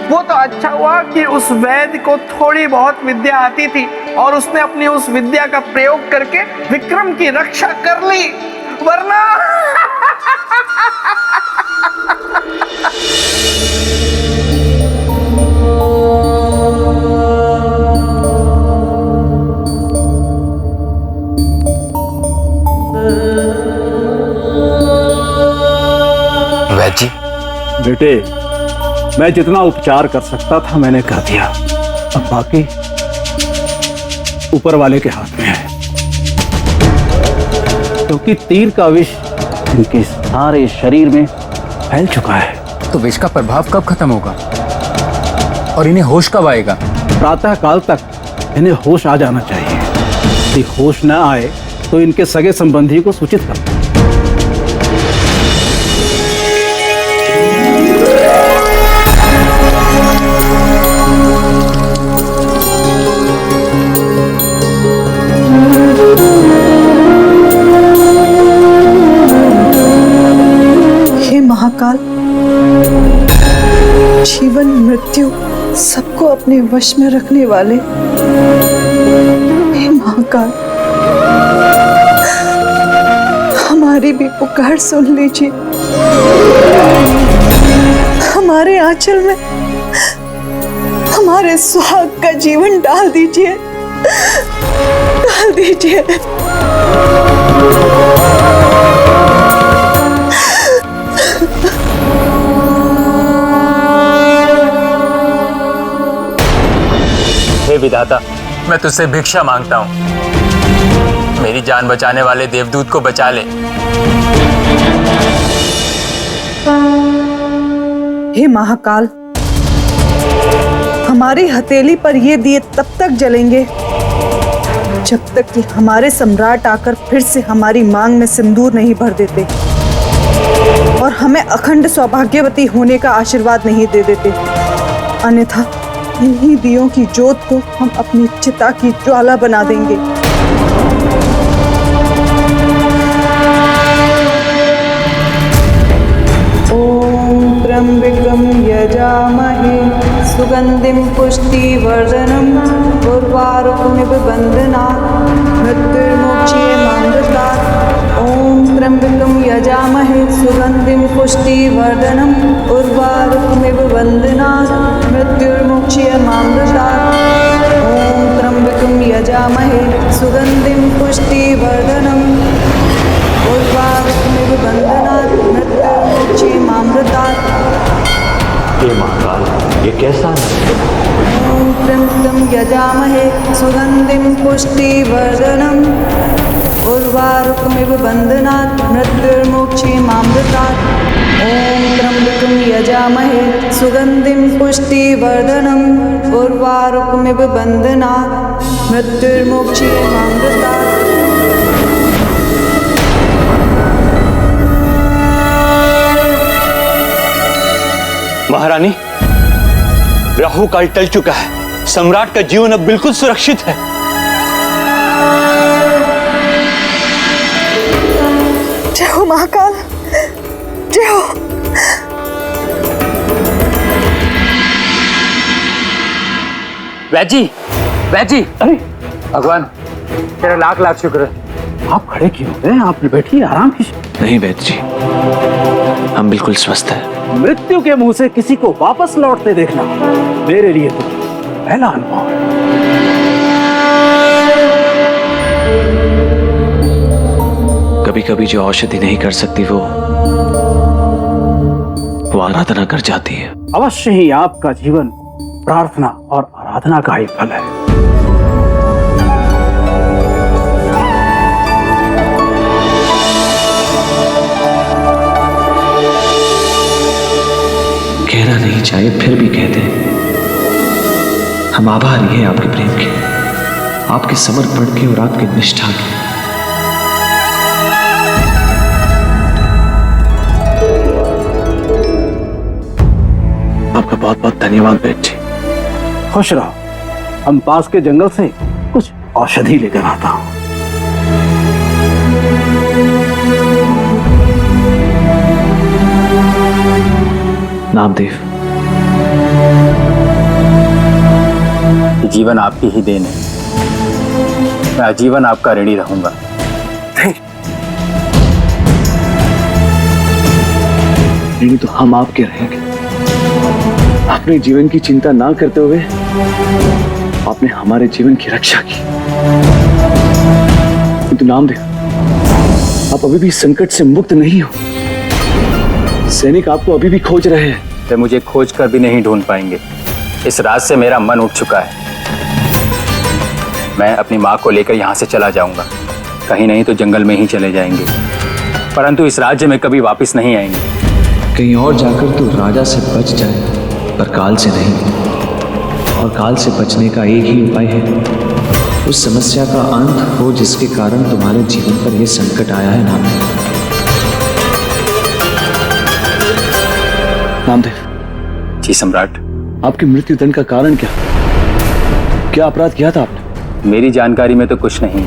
वो तो अच्छा हुआ कि उस वैद्य को थोड़ी बहुत विद्या आती थी और उसने अपनी उस विद्या का प्रयोग करके विक्रम की रक्षा कर ली, वरना वैद्य जी। बेटे, मैं जितना उपचार कर सकता था मैंने कर दिया, अब बाकी ऊपर वाले के हाथ में है, क्योंकि तीर का विष इनके सारे शरीर में फैल चुका है। तो विष का प्रभाव कब खत्म होगा और इन्हें होश कब आएगा? प्रातः काल तक इन्हें होश आ जाना चाहिए। यदि होश न आए तो इनके सगे संबंधी को सूचित कर। महाकाल, जीवन मृत्यु सबको अपने वश में रखने वाले हे महाकाल, हमारी भी पुकार सुन लीजिए। हमारे आंचल में हमारे सुहाग का जीवन डाल दीजिए, डाल दीजिए। हे विधाता, मैं तुझसे भिक्षा मांगता हूँ, मेरी जान बचाने वाले देवदूत को बचा ले। हे महाकाल, हमारी हथेली पर ये दिए तब तक जलेंगे जब तक कि हमारे सम्राट आकर फिर से हमारी मांग में सिंदूर नहीं भर देते और हमें अखंड सौभाग्यवती होने का आशीर्वाद नहीं दे देते। अन्यथा इन्हीं दियों की ज्योत को हम अपनी चिता की ज्वाला बना देंगे। ओम त्र्यंबकं यजामहे सुगंधिं पुष्टिवर्धनम् उर्वारुकमिव बन्धनात् मृत्युर्मुक्षीयमामृतात्। ओम त्र्यंबकं यजामहे सुगंधिं पुष्टिवर्धनम् उर्वारुकमिव बन्धनात् मृत्युर्मुक्षीयमामृतात्। ओम त्र्यंबकं यजामहे सुगंधिं पुष्टिवर्धनम् उर्वारुकमिव बन्धनात् मृत्युर्मुक्षीयमामृतात्। हे महाकाल, ये कैसा है? ओम त्र्यंबकं यजामहे सुगंधिं पुष्टिवर्धनम् उर्वारुकमिव बन्धनात् मृत्युर्मुक्षीयमामृतात्। ओम त्र्यंबकं यजामहे सुगंधिं पुष्टिवर्धनम् उर्वारुकमिव बन्धनात् मृत्युर्मुक्षीयमामृतात्। महारानी, राहु काल टल चुका है, सम्राट का जीवन अब बिल्कुल सुरक्षित है। जय हो महाकाल, जय हो। वैद्य जी, वैद्य जी, अरे भगवान तेरा लाख लाख शुक्र है। आप खड़े क्यों हो गए? आप बैठिए, आराम कीजिए। नहीं वैद्य जी, हम बिल्कुल स्वस्थ हैं। मृत्यु के मुंह से किसी को वापस लौटते देखना मेरे लिए तो पहला अनुभव है। कभी कभी जो औषधि नहीं कर सकती वो आराधना कर जाती है। अवश्य ही आपका जीवन प्रार्थना और आराधना का ही फल है। कहना नहीं चाहिए फिर भी कहते हैं। हम आभारी हैं आपके प्रेम के, आपके समर्पण के और आपकी निष्ठा के। आपका बहुत बहुत धन्यवाद वैद्य जी। खुश रहो। हम पास के जंगल से कुछ औषधि लेकर आता हूं। नामदेव, जीवन आपकी ही देन है। मैं आजीवन आपका ऋणी रहूंगा। ऋणी तो हम आपके रहेंगे। अपने जीवन की चिंता ना करते हुए आपने हमारे जीवन की रक्षा की। किंतु नामदेव, आप अभी भी संकट से मुक्त नहीं हो। सैनिक आपको अभी भी खोज रहे हैं। वे मुझे खोज कर भी नहीं ढूंढ पाएंगे। इस रात से मेरा मन उठ चुका है। मैं अपनी माँ को लेकर यहाँ से चला जाऊंगा। कहीं नहीं तो जंगल में ही चले जाएंगे, परंतु इस राज्य में कभी वापस नहीं आएंगे। कहीं और जाकर तो राजा से बच जाए, पर काल से नहीं। और काल से बचने का एक ही उपाय है, उस समस्या का अंत हो जिसके कारण तुम्हारे जीवन पर यह संकट आया है। नामदेव। जी सम्राट। आपकी मृत्यु दंड का कारण क्या अपराध किया था आपने? मेरी जानकारी में तो कुछ नहीं,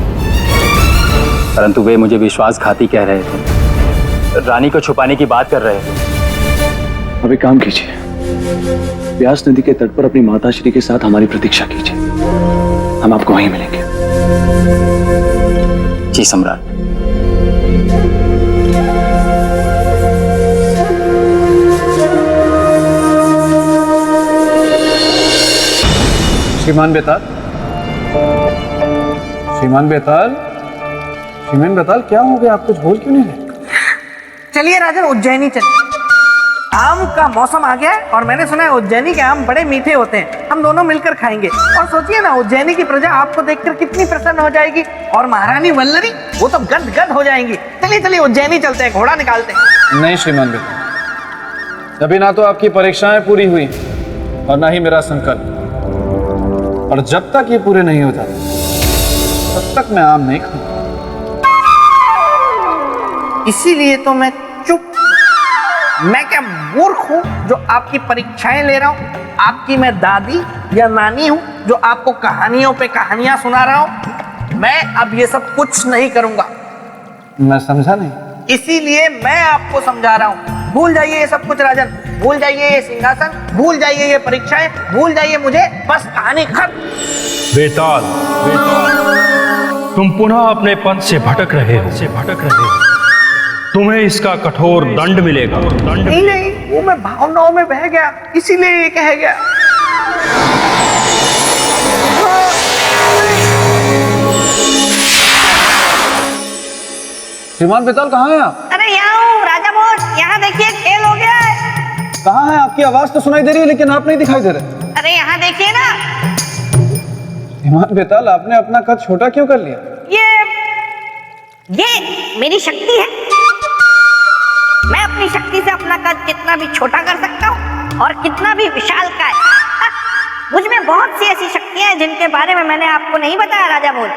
परंतु वे मुझे विश्वासघाती कह रहे थे। रानी को छुपाने की बात कर रहे थे। अब एक काम कीजिए, व्यास नदी के तट पर अपनी माताश्री के साथ हमारी प्रतीक्षा कीजिए। हम आपको वहीं मिलेंगे। जी सम्राट। श्रीमान बेताल, श्रीमान बेताल, श्रीमान बेताल, क्या हो गया? आप कुछ बोल क्यों नहीं रहे? चलिए राजन, उज्जैनी चलिए। आम का मौसम आ गया है और मैंने सुना है उज्जैनी के आम बड़े मीठे होते हैं। हम दोनों मिलकर खाएंगे। और सोचिए ना, उज्जैनी की प्रजा आपको देखकर कितनी प्रसन्न हो जाएगी, और महारानी वल्लरी वो तो गद गद हो जाएंगी। चलिए चलिए उज्जैनी चलते हैं, घोड़ा निकालते हैं। नहीं श्रीमान बेताल, अभी ना तो आपकी परीक्षाएं पूरी हुई और ना ही मेरा संकल्प। और जब तक ये पूरे नहीं हो जाते तब तक मैं आम नहीं खाऊंगा। इसीलिए तो मैं चुप। मैं क्या मूर्ख हूं जो आपकी परीक्षाएं ले रहा हूं? आपकी मैं दादी या नानी हूं जो आपको कहानियों पे कहानियां सुना रहा हूं? मैं अब ये सब कुछ नहीं करूंगा। मैं समझा नहीं। इसीलिए मैं आपको समझा रहा हूं। भूल जाइए ये सब कुछ राजन, भूल जाइए ये सिंहासन, भूल जाइए ये परीक्षाएं, भूल जाइए मुझे, बस कहानी खत्म। बेताल, तुम पुनः अपने पद से भटक रहे हो। तुम्हें इसका कठोर दंड मिलेगा। नहीं नहीं, वो मैं भावनाओं में बह गया, इसीलिए ये कह गया। श्रीमान बेताल, कहाँ हैं आप? अरे यहाँ हूँ राजा भोज, यहाँ देखिए खेल हो गया है। कहाँ हैं? आपकी आवाज तो सुनाई दे रही है लेकिन आप नहीं दिखाई दे रहे। अरे यहाँ देखिए ना। श्रीमान बेताल, आपने अपना कद छोटा क्यों कर लिया? ये मेरी शक्ति है। मैं अपनी शक्ति से अपना कद कितना भी छोटा कर सकता हूँ और कितना भी विशालकाय। मुझ में बहुत सी ऐसी शक्तियां हैं जिनके बारे में मैंने आपको नहीं बताया राजा भोज।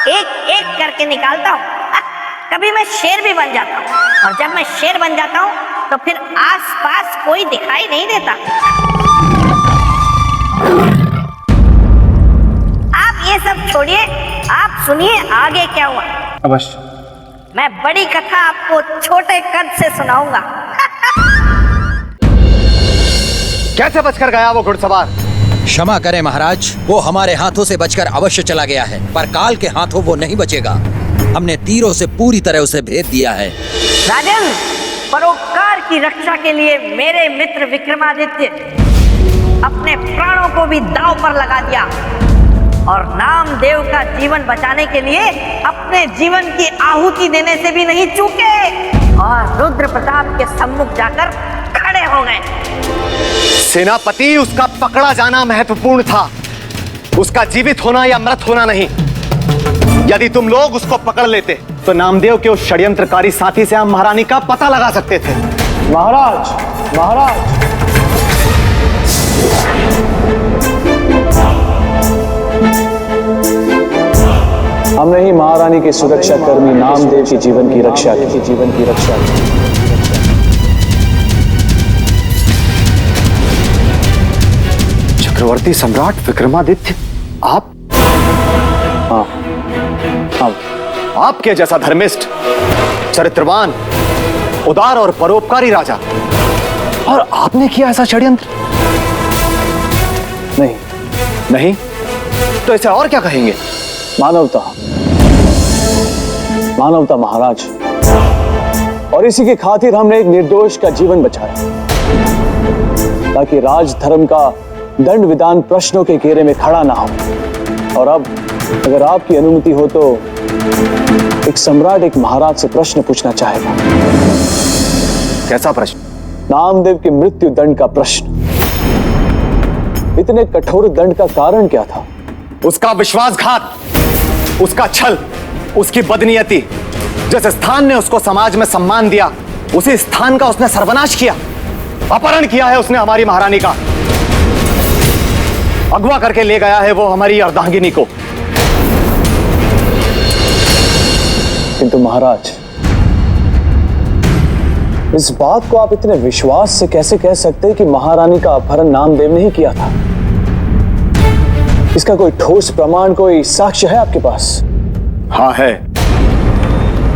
एक एक करके निकालता हूँ। कभी मैं शेर भी बन जाता हूँ, और जब मैं शेर बन जाता हूँ तो फिर आसपास कोई दिखाई नहीं देता। आप ये सब छोड़िए, आप सुनिए आगे क्या हुआ। अवश्य। मैं बड़ी कथा आपको छोटे कद से सुनाऊंगा। कैसे बचकर गया वो घुड़सवार? क्षमा करें महाराज, वो हमारे हाथों से बचकर अवश्य चला गया है, पर काल के हाथों वो नहीं बचेगा। हमने तीरों से पूरी तरह उसे भेद दिया है। राजन, परोपकार की रक्षा के लिए मेरे मित्र विक्रमादित्य अपने प्राणों को भी दांव पर लगा दिया, और नामदेव का जीवन बचाने के लिए अपने जीवन की आहुति देने से भी नहीं चूके, और रुद्र प्रताप के सम्मुख जाकर खड़े हो गए। सेनापति, उसका पकड़ा जाना महत्वपूर्ण था, उसका जीवित होना या मृत होना नहीं। यदि तुम लोग उसको पकड़ लेते तो नामदेव के उस षड्यंत्रकारी साथी से हम महारानी का पता लगा सकते थे। महाराज, महाराज, हमने ही महारानी के सुरक्षा कर्मी नामदेव के जीवन की रक्षा की। चक्रवर्ती सम्राट विक्रमादित्य, आप? हाँ, आपके जैसा धर्मिष्ठ, चरित्रवान, उदार और परोपकारी राजा और आपने किया ऐसा षड्यंत्र? नहीं। नहीं तो इसे और क्या कहेंगे? मानवता। मानवता महाराज, और इसी की खातिर हमने एक निर्दोष का जीवन बचाया, ताकि राज धर्म का दंड विधान प्रश्नों के घेरे में खड़ा ना हो। और अब अगर आपकी अनुमति हो तो एक सम्राट एक महाराज से प्रश्न पूछना चाहेगा। कैसा प्रश्न? नामदेव के मृत्यु दंड का प्रश्न। इतने कठोर दंड का कारण क्या था? उसका विश्वासघात, उसका छल, उसकी बदनीयती। जिस स्थान ने उसको समाज में सम्मान दिया, उसी स्थान का उसने सर्वनाश किया। अपहरण किया है उसने हमारी महारानी का। अगवा करके ले गया है वो हमारी अर्धांगिनी को। किंतु महाराज, इस बात को आप इतने विश्वास से कैसे कह सकते हैं कि महारानी का अपहरण नामदेव ने ही किया था? इसका कोई ठोस प्रमाण, कोई साक्ष्य है आपके पास? हाँ है,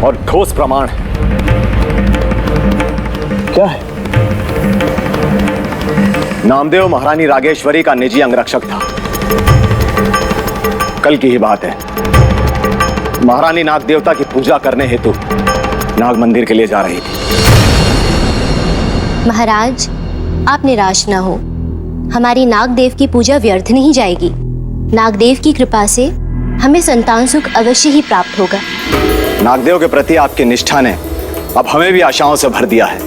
और ठोस प्रमाण है। क्या है? नामदेव महारानी रागेश्वरी का निजी अंगरक्षक था। कल की ही बात है। महारानी नाग देवता की पूजा करने हेतु नाग मंदिर के लिए जा रही थी। महाराज, आप निराश ना हो। हमारी नागदेव की पूजा व्यर्थ नहीं जाएगी। नागदेव की कृपा से हमें संतान सुख अवश्य ही प्राप्त होगा। नागदेव के प्रति आपकी निष्ठा ने अब हमें भी आशाओं से भर दिया है।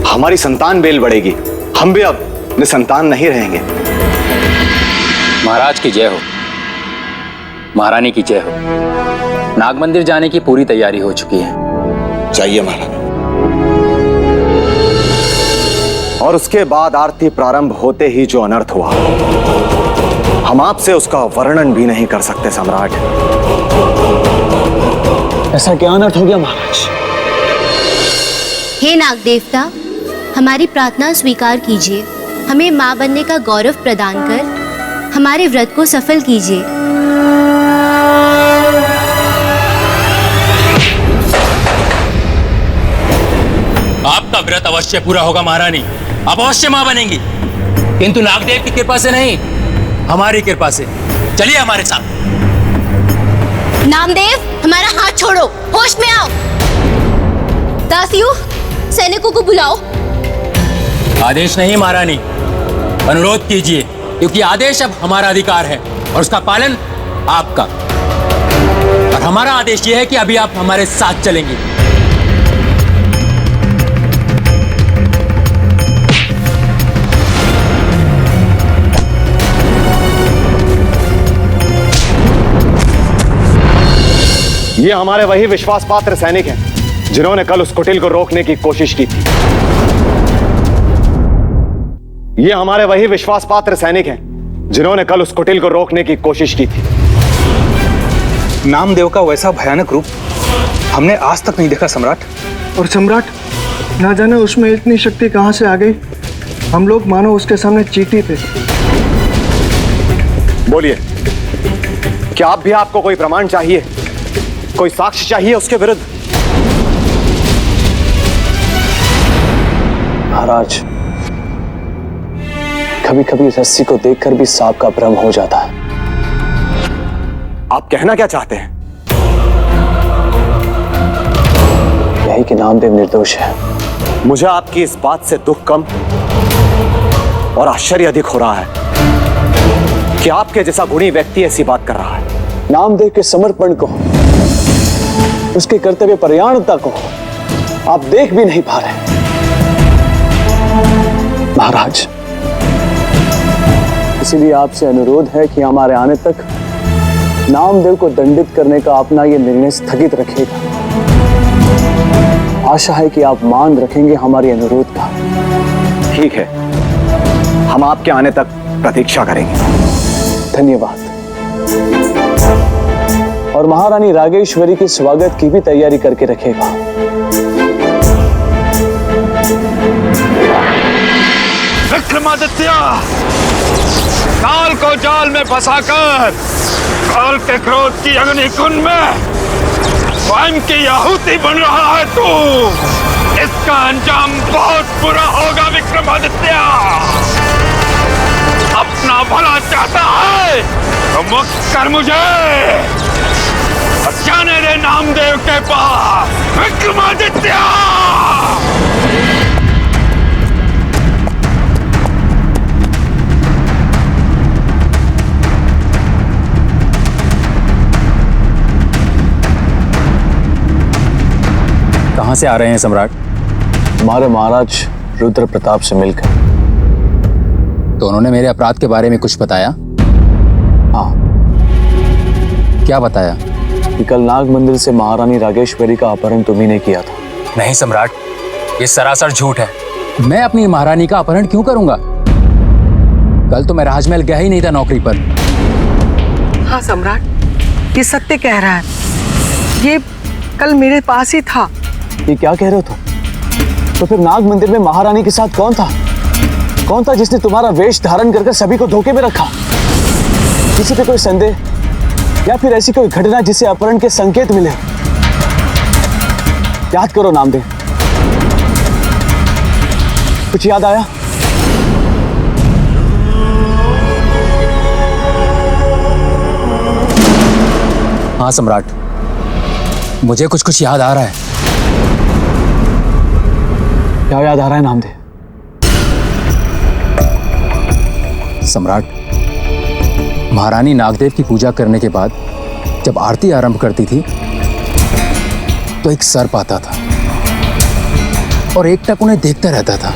हमारी संतान बेल बढ़ेगी। हम भी अब निसंतान नहीं रहेंगे। महाराज की जय हो, महारानी की जय हो। नाग मंदिर जाने की पूरी तैयारी हो चुकी है। चाहिए महाराज। और उसके बाद आरती प्रारंभ होते ही जो अनर्थ हुआ, हम आपसे उसका वर्णन भी नहीं कर सकते सम्राट। ऐसा क्या अनर्थ हो गया महाराज? हे नाग देवता, हमारी प्रार्थना स्वीकार कीजिए। हमें मां बनने का गौरव प्रदान कर हमारे व्रत को सफल कीजिए। आपका व्रत अवश्य पूरा होगा महारानी। आप अवश्य मां बनेंगी, किंतु नागदेव की कृपा से नहीं, हमारी कृपा से। चलिए हमारे साथ। नामदेव, हमारा हाथ छोड़ो, होश में आओ। दासियों, सैनिकों को बुलाओ। आदेश नहीं महारानी, अनुरोध कीजिए, क्योंकि आदेश अब हमारा अधिकार है और उसका पालन आपका। और हमारा आदेश यह है कि अभी आप हमारे साथ चलेंगे। ये हमारे वही विश्वास पात्र सैनिक हैं जिन्होंने कल उस कुटिल को रोकने की कोशिश की थी। ये हमारे वही विश्वास पात्र सैनिक हैं जिन्होंने कल उस कुटिल को रोकने की कोशिश की थी। नामदेव का वैसा भयानक रूप हमने आज तक नहीं देखा सम्राट। और सम्राट, ना जाने उसमें इतनी शक्ति कहां से आ गई। हम लोग मानो उसके सामने चींटी थे। बोलिए, क्या आप भी आपको कोई प्रमाण चाहिए, कोई साक्ष्य चाहिए उसके विरुद्ध? महाराज, कभी कभी रस्सी को देखकर भी सांप का भ्रम हो जाता है। आप कहना क्या चाहते हैं? यही कि नामदेव निर्दोष है। मुझे आपकी इस बात से दुख कम और आश्चर्य अधिक हो रहा है कि आपके जैसा गुणी व्यक्ति ऐसी बात कर रहा है। नामदेव के समर्पण को, उसके कर्तव्य परायणता को आप देख भी नहीं पा रहे। महाराज, इसीलिए आपसे अनुरोध है कि हमारे आने तक नामदेव को दंडित करने का अपना यह निर्णय स्थगित रखेगा। आशा है कि आप मान रखेंगे हमारी अनुरोध का। ठीक है, हम आपके आने तक प्रतीक्षा करेंगे। धन्यवाद। और महारानी रागेश्वरी के स्वागत की भी तैयारी करके रखेगा। विक्रमादित्य, काल को जाल में फंसाकर काल के क्रोध की अग्नि कुंड में स्वयं की आहुति बन रहा है तू। इस इसका अंजाम बहुत बुरा होगा विक्रमादित्य। अपना भला चाहता है तो मुक्त कर मुझे और जाने दे नामदेव के पास विक्रमादित्य। कहां से आ रहे हैं सम्राट? हमारे महाराज रुद्र प्रताप से मिलकर। तो उन्होंने मेरे अपराध के बारे में कुछ बताया? हाँ। क्या बताया? कि कल नाग मंदिर से महारानी रागेश्वरी का अपहरण तुम्ही ने किया था। नहीं सम्राट, ये सरासर झूठ है। मैं अपनी महारानी का अपहरण क्यों करूंगा? कल तो मैं राजमहल गया ही नहीं था नौकरी पर। हाँ सम्राट, ये सत्य कह रहा है। ये कल मेरे पास ही था। ये क्या कह रहे हो तुम? तो फिर नाग मंदिर में महारानी के साथ कौन था? कौन था जिसने तुम्हारा वेश धारण कर सभी को धोखे में रखा? किसी पे कोई संदेह या फिर ऐसी कोई घटना जिससे अपहरण के संकेत मिले? याद करो नामदेव, कुछ याद आया? हाँ सम्राट, मुझे कुछ कुछ याद आ रहा है। क्या याद आ रहा है नामदेव? सम्राट, महारानी नागदेव की पूजा करने के बाद जब आरती आरंभ करती थी तो एक सर्प आता था और एकटक उन्हें देखता रहता था।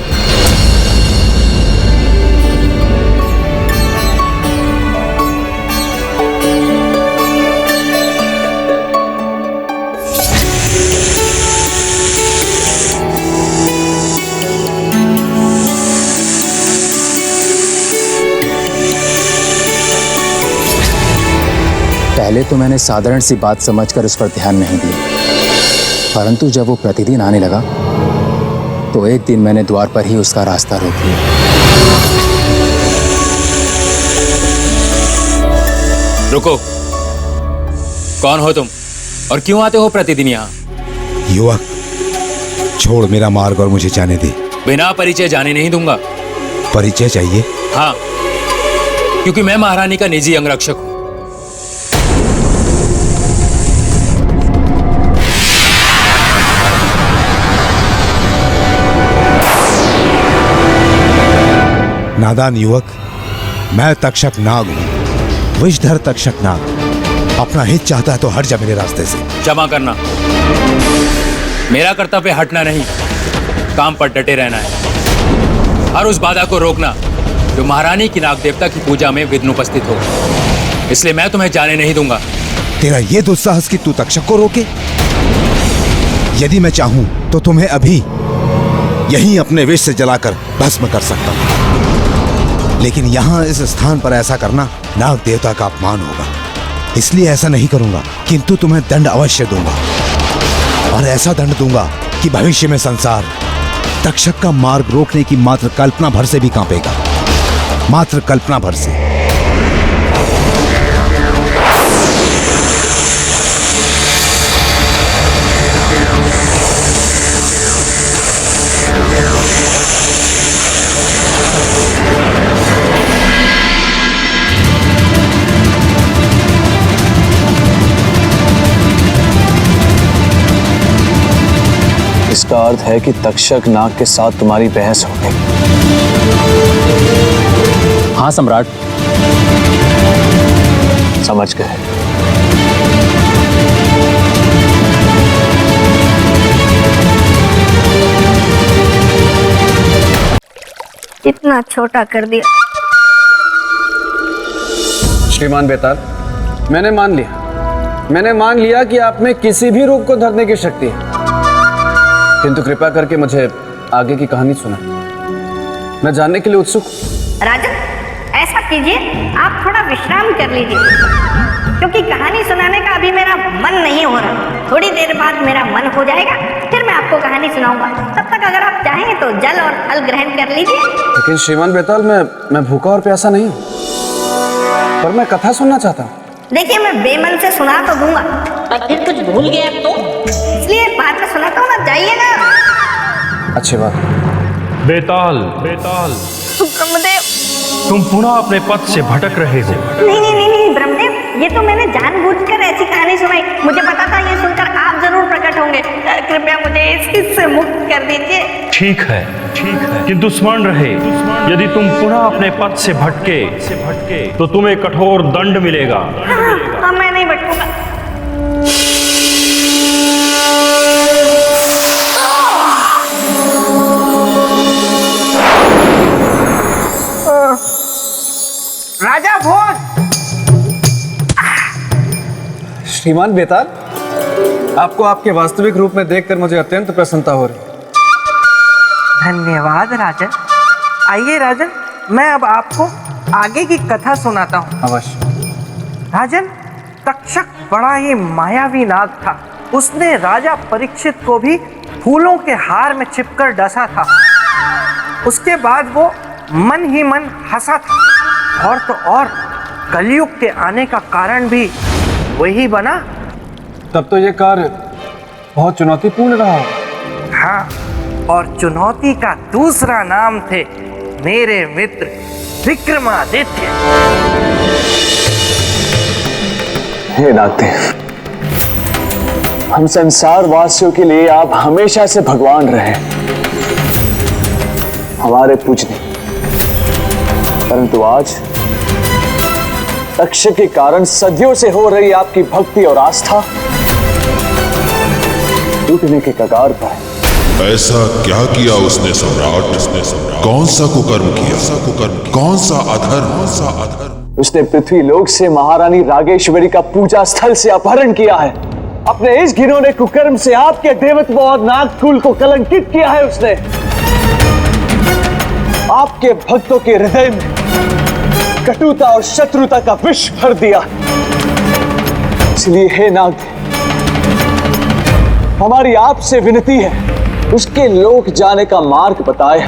पहले तो मैंने साधारण सी बात समझकर उस पर ध्यान नहीं दिया, परंतु जब वो प्रतिदिन आने लगा तो एक दिन मैंने द्वार पर ही उसका रास्ता रोक लिया। रुको, कौन हो तुम और क्यों आते हो प्रतिदिन यहाँ? युवक, छोड़ मेरा मार्ग और मुझे जाने दे। बिना परिचय जाने नहीं दूंगा। परिचय चाहिए? हाँ, क्योंकि मैं महारानी का निजी अंगरक्षक हूँ। नादान युवक, मैं तक्षक नाग हूं, विषधर तक्षक नाग। अपना हित चाहता है तो हट जा मेरे रास्ते से। क्षमा करना, मेरा कर्तव्य हटना नहीं, काम पर डटे रहना है और उस बाधा को रोकना जो महारानी की नाग देवता की पूजा में विघ्न उपस्थित हो। इसलिए मैं तुम्हें जाने नहीं दूंगा। तेरा ये दुस्साहस कि तू तक्षक को रोके? यदि मैं चाहूं तो तुम्हें अभी यहीं अपने विष से जलाकर भस्म कर सकता हूं, लेकिन यहां इस स्थान पर ऐसा करना नाग देवता का अपमान होगा। इसलिए ऐसा नहीं करूंगा, किंतु तुम्हें दंड अवश्य दूंगा, और ऐसा दंड दूंगा कि भविष्य में संसार तक्षक का मार्ग रोकने की मात्र कल्पना भर से भी कांपेगा। मात्र कल्पना भर से। इसका अर्थ है कि तक्षक नाग के साथ तुम्हारी बहस हो गई। हाँ सम्राट, समझ गए। इतना छोटा कर दिया। श्रीमान बेताल, मैंने मान लिया कि आप में किसी भी रूप को धरने की शक्ति है, किंतु कृपा करके मुझे आगे की कहानी सुना। मैं जानने के लिए उत्सुक हूं। राजन, ऐसा कीजिए, आप थोड़ा विश्राम कर लीजिए, क्योंकि कहानी सुनाने का अभी मेरा मन नहीं हो रहा। थोड़ी देर बाद मेरा मन हो जाएगा, फिर मैं आपको कहानी सुनाऊंगा। तब तक अगर आप चाहें तो जल और फल ग्रहण कर लीजिए। लेकिन श्रीमान बेताल, मैं भूखा और प्यासा नहीं हूँ, पर मैं कथा सुनना चाहता हूँ। देखिए, मैं बेमन से सुना तो दूंगा, पर फिर कुछ भूल गया तो इसलिए बाद में सुनाता हूँ ना, जाइए ना। अच्छी बात। बेताल, बेताल, ब्रह्मदेव, तुम पुनः अपने पथ से भटक रहे हो। नहीं ब्रह्मदेव, ये तो मैंने जानबूझकर ऐसी कहानी सुनाई। मुझे पता था ये सुनकर आप जरूर प्रकट होंगे। कृपया मुझे इससे मुक्त कर दीजिए। ठीक है, किंतु स्मरण रहे, यदि तुम पुनः अपने पथ से भटके तो तुम्हें कठोर दंड मिलेगा। हाँ, मैं नहीं भटकूंगा। राजा भोज। श्रीमान बेताल, आपको आपके वास्तविक रूप में देखकर मुझे अत्यंत प्रसन्नता हो रही। धन्यवाद राजन। आइए राजन, मैं अब आपको आगे की कथा सुनाता हूँ। अवश्य। राजन, तक्षक बड़ा ही मायावी नाग था। उसने राजा परीक्षित को भी फूलों के हार में छिपकर डसा था। उसके बाद वो मन ही मन हंसा था, और तो और कलयुग के आने का कारण भी वही बना। तब तो ये कार्य बहुत चुनौतीपूर्ण रहा। हाँ, और चुनौती का दूसरा नाम थे मेरे मित्र विक्रमादित्य। हे नागदेव, हम संसार वासियों के लिए आप हमेशा से भगवान रहे, हमारे पूजनीय। परंतु आज तक्षक के कारण सदियों से हो रही आपकी भक्ति और आस्था टूटने के कगार पर है। ऐसा क्या किया उसने सम्राट? कौन सा कुकर्म किया? कौन सा अधर्म? उसने पृथ्वी लोक से महारानी रागेश्वरी का पूजा स्थल से अपहरण किया है। अपने इस घिनौने कुकर्म से आपके देवत्व और नागकुल को कलंकित किया है उसने। आपके भक्तों के हृदय में कटुता और शत्रुता का विष भर दिया। इसलिए हे नागदेव, हमारी आपसे विनती है, उसके लोक जाने का मार्ग बताए।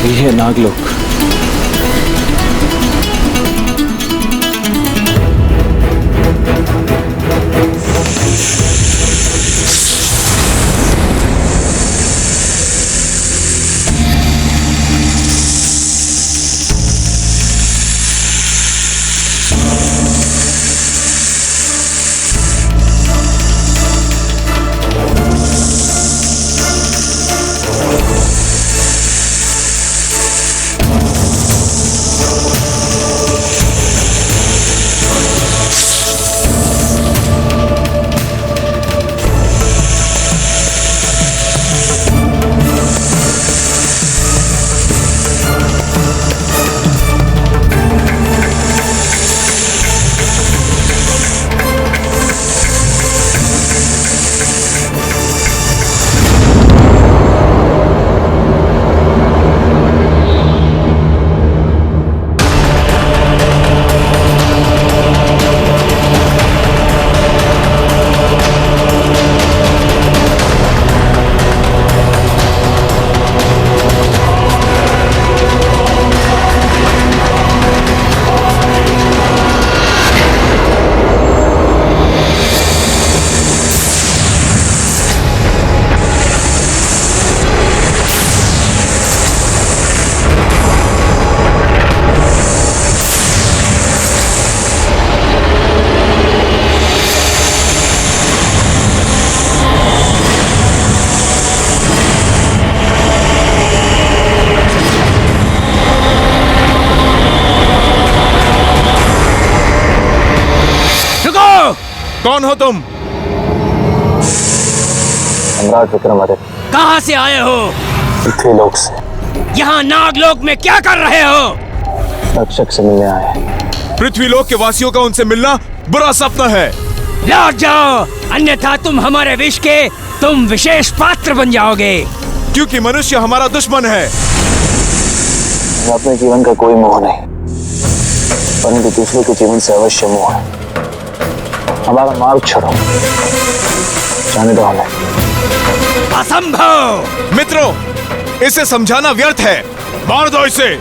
ये नागलोक। कौन हो तुम? सम्राट विक्रमादित्य। कहाँ से आए हो? पृथ्वीलोक से। यहाँ नागलोक में क्या कर रहे हो? तक्षक से मिलने आए हैं। पृथ्वीलोक के वासियों का उनसे मिलना बुरा सपना है। लौट जाओ, अन्यथा तुम हमारे विष के तुम विशेष पात्र बन जाओगे। क्योंकि मनुष्य हमारा दुश्मन है। अपने जीवन का कोई मोह नहीं, परंतु दूसरों के जीवन से अवश्य मोह है। हमारा मार्ग छोड़ो, जाने दो हमें। असंभव। मित्रों, इसे समझाना व्यर्थ है, मार दो इसे।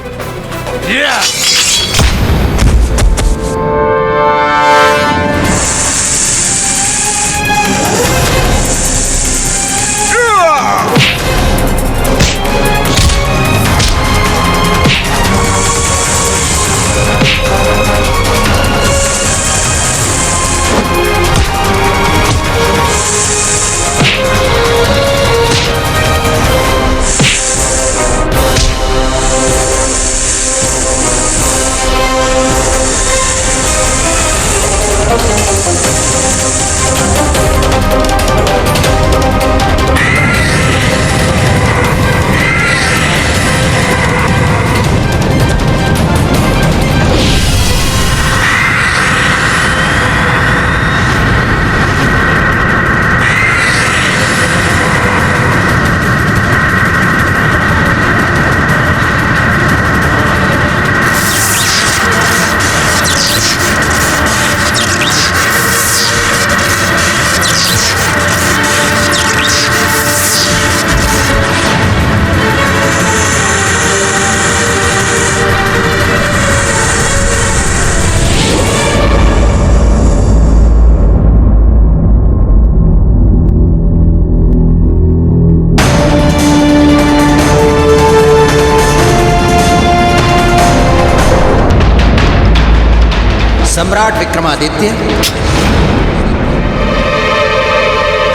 सम्राट विक्रमादित्य,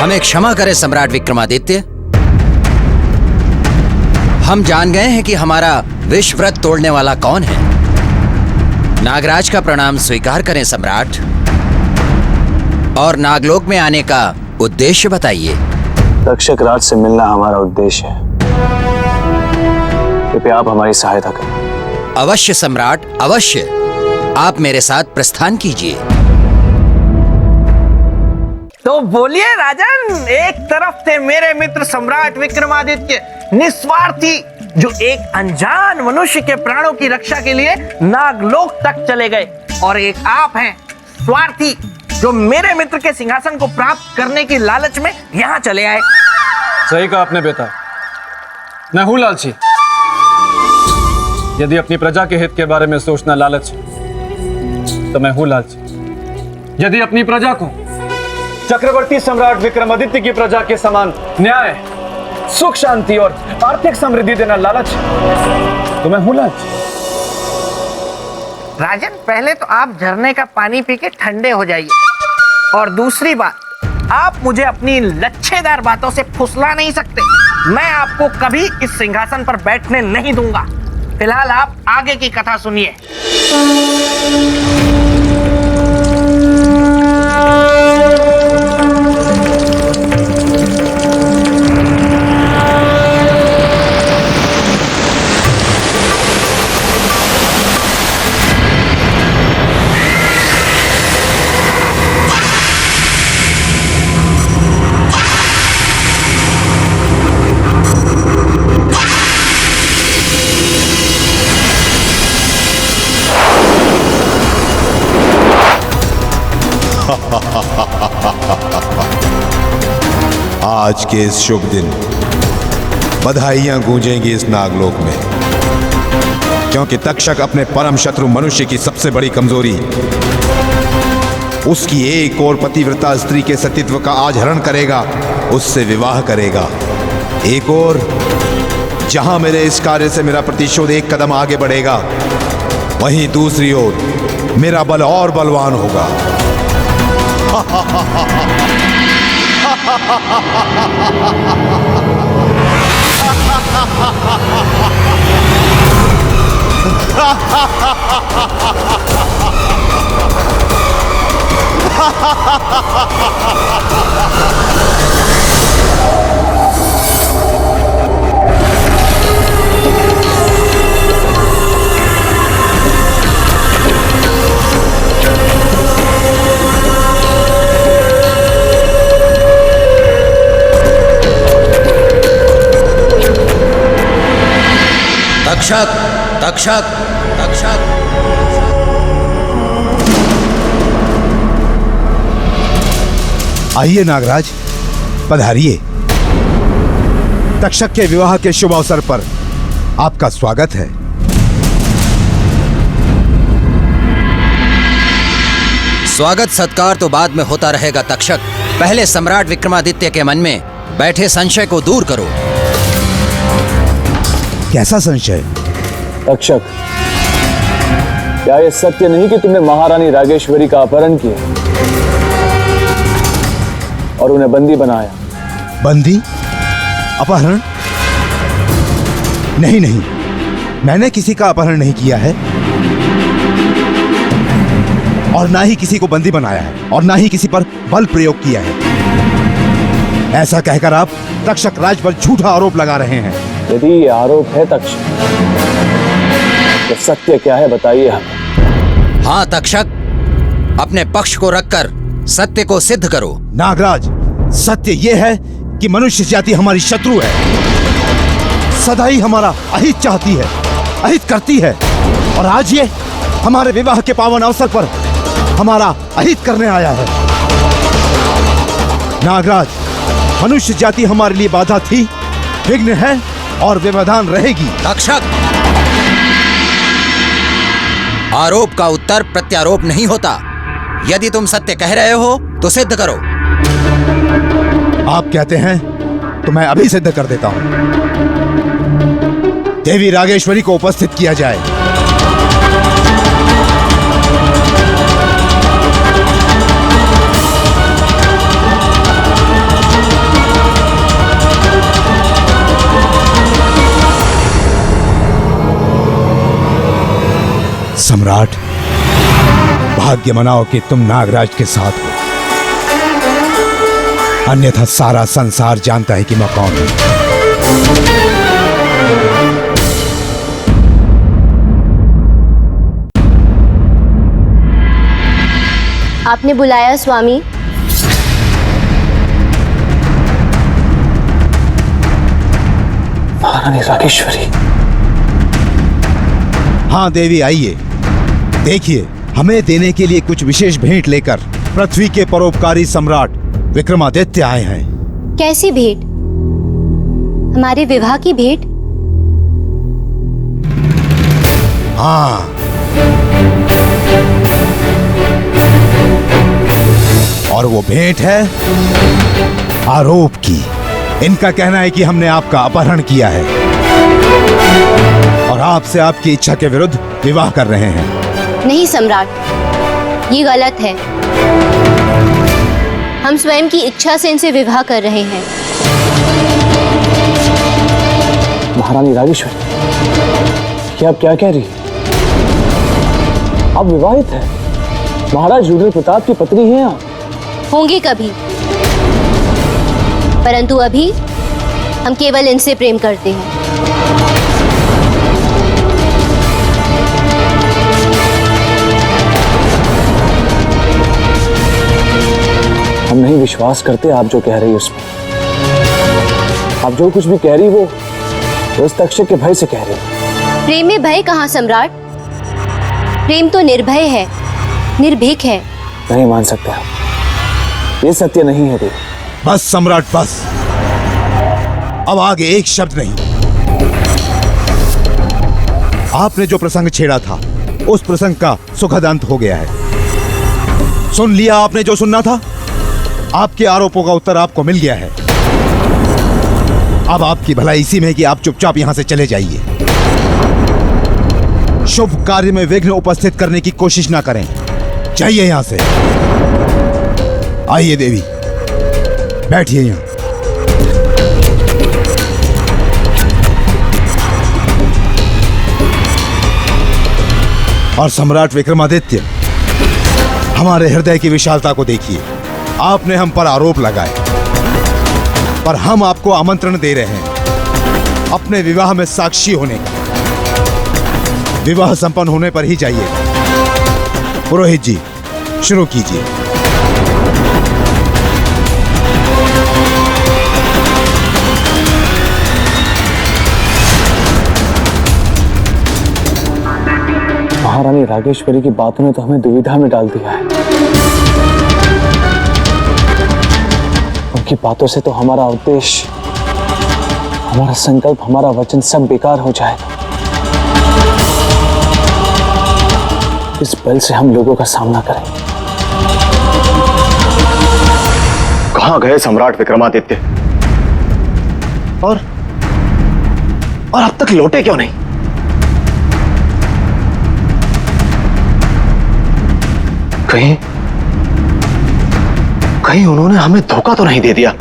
हमें क्षमा करें सम्राट विक्रमादित्य। हम जान गए हैं कि हमारा विश्व व्रत तोड़ने वाला कौन है। नागराज का प्रणाम स्वीकार करें सम्राट, और नागलोक में आने का उद्देश्य बताइए। तक्षक राज से मिलना हमारा उद्देश्य है। कृपया आप हमारी सहायता करें। अवश्य सम्राट, अवश्य। आप मेरे साथ प्रस्थान कीजिए। तो बोलिए राजन, एक तरफ थे मेरे मित्र सम्राट विक्रमादित्य, निस्वार्थी, जो एक अनजान मनुष्य के प्राणों की रक्षा के लिए नागलोक तक चले गए, और एक आप हैं स्वार्थी, जो मेरे मित्र के सिंहासन को प्राप्त करने की लालच में यहाँ चले आए। सही कहा आपने बेटा, मैं हूं लालची। यदि अपनी प्रजा के हित के बारे में सोचना लालच है, तो मैं हूं लालची। यदि अपनी प्रजा को चक्रवर्ती सम्राट विक्रमादित्य की प्रजा के समान न्याय, सुख शांति और आर्थिक समृद्धि देना लालच, तो मैं हूं लालची। राजन, पहले तो आप झरने का पानी पी के ठंडे हो जाइए, और दूसरी बात, आप मुझे अपनी लच्छेदार बातों से फुसला नहीं सकते। मैं आपको कभी इस सिंहासन पर बैठने नहीं दूंगा। फिलहाल आप आगे की कथा सुनिए। आज के इस शुभ दिन बधाइयां गूंजेंगी इस नागलोक में, क्योंकि तक्षक अपने परम शत्रु मनुष्य की सबसे बड़ी कमजोरी, उसकी एक और पतिव्रता स्त्री के सतीत्व का आज हरण करेगा, उससे विवाह करेगा। एक और जहां मेरे इस कार्य से मेरा प्रतिशोध एक कदम आगे बढ़ेगा, वहीं दूसरी ओर मेरा बल और बलवान होगा। तक्षक तक्षक तक्षक। आइए नागराज, पधारिए। तक्षक के विवाह के शुभ अवसर पर आपका स्वागत है। स्वागत सत्कार तो बाद में होता रहेगा तक्षक, पहले सम्राट विक्रमादित्य के मन में बैठे संशय को दूर करो। कैसा संशय? तक्षक, क्या यह सत्य नहीं कि तुमने महारानी रागेश्वरी का अपहरण किया और उन्हें बंदी बनाया? बंदी? अपहरण? नहीं नहीं, मैंने किसी का अपहरण नहीं किया है और ना ही किसी को बंदी बनाया है और ना ही किसी पर बल प्रयोग किया है। ऐसा कहकर आप तक्षक राज पर झूठा आरोप लगा रहे हैं। यदि ये आरोप है तक्षक, तो सत्य क्या है बताइए हमें। हाँ तक्षक, अपने पक्ष को रखकर सत्य को सिद्ध करो। नागराज, सत्य यह है कि मनुष्य जाति हमारी शत्रु है, सदा ही हमारा अहित चाहती है, अहित करती है, और आज ये हमारे विवाह के पावन अवसर पर हमारा अहित करने आया है। नागराज, मनुष्य जाति हमारे लिए बाधा थी, विघ्न है और व्यवधान रहेगी। तक्षक, आरोप का उत्तर प्रत्यारोप नहीं होता। यदि तुम सत्य कह रहे हो तो सिद्ध करो। आप कहते हैं तो मैं अभी सिद्ध कर देता हूं। देवी रागेश्वरी को उपस्थित किया जाए। सम्राट, भाग्य मनाओ कि तुम नागराज के साथ हो, अन्यथा सारा संसार जानता है कि मैं कौन हूं। आपने बुलाया स्वामी? महारानी रागेश्वरी। हाँ देवी, आइए। देखिए, हमें देने के लिए कुछ विशेष भेंट लेकर पृथ्वी के परोपकारी सम्राट विक्रमादित्य आए हैं। कैसी भेंट? हमारे विवाह की भेंट? हाँ, और वो भेंट है आरोप की। इनका कहना है कि हमने आपका अपहरण किया है और आपसे आपकी इच्छा के विरुद्ध विवाह कर रहे हैं। नहीं सम्राट, ये गलत है। हम स्वयं की इच्छा से इनसे विवाह कर रहे हैं। महारानी रागेश्वरी, क्या आप क्या कह रही हैं? आप विवाहित हैं, महाराज रुद्र प्रताप की पत्नी हैं आप। होंगे कभी, परंतु अभी हम केवल इनसे प्रेम करते हैं। हम नहीं विश्वास करते आप जो कह रही है उसमें। आप जो कुछ भी कह रही वो इस तक्षक के भय से कह रही। प्रेम में भय कहाँ सम्राट? प्रेम तो निर्भय है, निर्भीक है। नहीं मान सकते आप, ये सत्य नहीं है देवी। बस सम्राट, बस। अब आगे एक शब्द नहीं। आपने जो प्रसंग छेड़ा था उस प्रसंग का सुखद अंत हो गया है। सुन लिया आपने जो सुनना था। आपके आरोपों का उत्तर आपको मिल गया है। अब आपकी भलाई इसी में कि आप चुपचाप यहां से चले जाइए। शुभ कार्य में विघ्न उपस्थित करने की कोशिश ना करें। जाइए यहां से। आइए देवी, बैठिए यहां। और सम्राट विक्रमादित्य, हमारे हृदय की विशालता को देखिए। आपने हम पर आरोप लगाए, पर हम आपको आमंत्रण दे रहे हैं अपने विवाह में साक्षी होने का। विवाह संपन्न होने पर ही जाइए। पुरोहित जी, शुरू कीजिए। महारानी रागेश्वरी की बातों ने तो हमें दुविधा में डाल दिया है। उनकी बातों से तो हमारा उद्देश्य, हमारा संकल्प, हमारा वचन सब बेकार हो जाएगा। इस बल से हम लोगों का सामना करें। कहां गए सम्राट विक्रमादित्य? और अब तक लौटे क्यों नहीं? कहीं उन्होंने हमें धोखा तो नहीं दे दिया?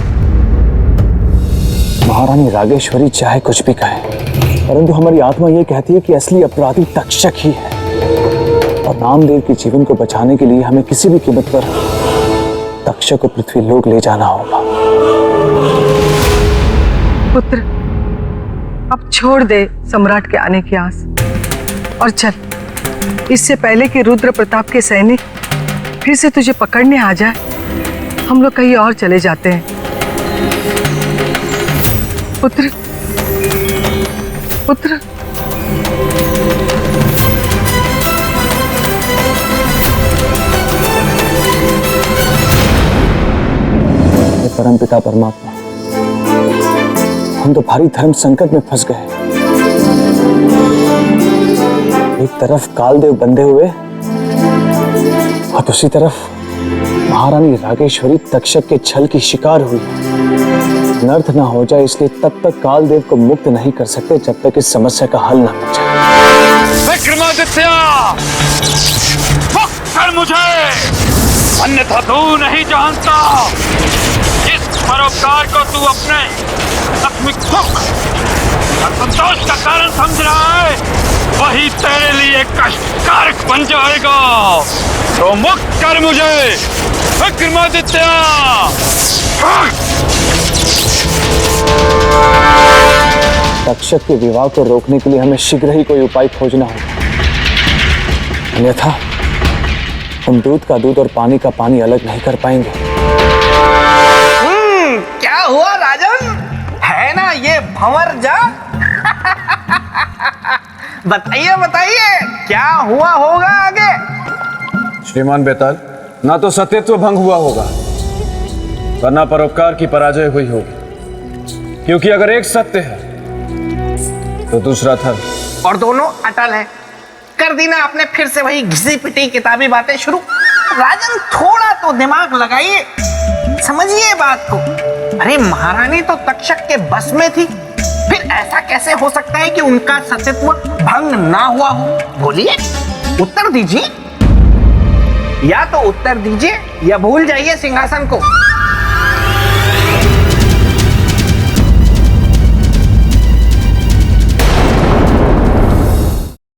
महारानी रागेश्वरी चाहे कुछ भी कहे, परंतु हमारी आत्मा यह कहती है कि असली अपराधी तक्षक ही है, और नामदेव के जीवन को बचाने के लिए हमें किसी भी कीमत पर तक्षक को पृथ्वी लोक ले जाना होगा। पुत्र, अब छोड़ दे सम्राट के आने की आस और चल, इससे पहले कि रुद्र प्रताप के सैनिक फिर से तुझे पकड़ने आ जाए, हम लोग कहीं और चले जाते हैं। पुत्र, पुत्र। परमपिता परमात्मा, हम तो भारी धर्म संकट में फंस गए। एक तरफ कालदेव बंधे हुए और दूसरी तरफ महारानी रागेश्वरी तक्षक के छल की शिकार हुई। अनर्थ ना हो जाए इसलिए तब तक कालदेव को मुक्त नहीं कर सकते जब तक इस समस्या का हल ना हो जाए। विक्रमादित्य, मुक्त कर मुझे, अन्यथा तू नहीं जानता जिस परोपकार को तू अपने आत्मिक सुख और संतोष का कारण समझ रहा है, वही तेरे लिए कष्टकारक बन जाएगा। तो मुक्त कर मुझे विक्रमादित्य। तक्षक के विवाह को रोकने के लिए हमें शीघ्र ही कोई उपाय खोजना होगा, अन्यथा हम दूध का दूध और पानी का पानी अलग नहीं कर पाएंगे। क्या हुआ राजन? है ना ये भंवर जा? बताइए बताइए, क्या हुआ होगा आगे? श्रीमान बेताल, ना तो सत्यत्व भंग हुआ होगा, वरना परोपकार की पराजय हुई होगी। क्योंकि अगर एक सत्य है तो दूसरा धर्म, और दोनों अटल है। कर दी ना आपने फिर से वही घिसी पिटी किताबी बातें शुरू। राजन, थोड़ा तो दिमाग लगाइए, समझिए बात को। अरे महारानी तो तक्षक के बस में थी, फिर ऐसा कैसे हो सकता है कि उनका सत्यत्व भंग ना हुआ हो? बोलिए, उत्तर दीजिए। या तो उत्तर दीजिए या भूल जाइए सिंहासन को।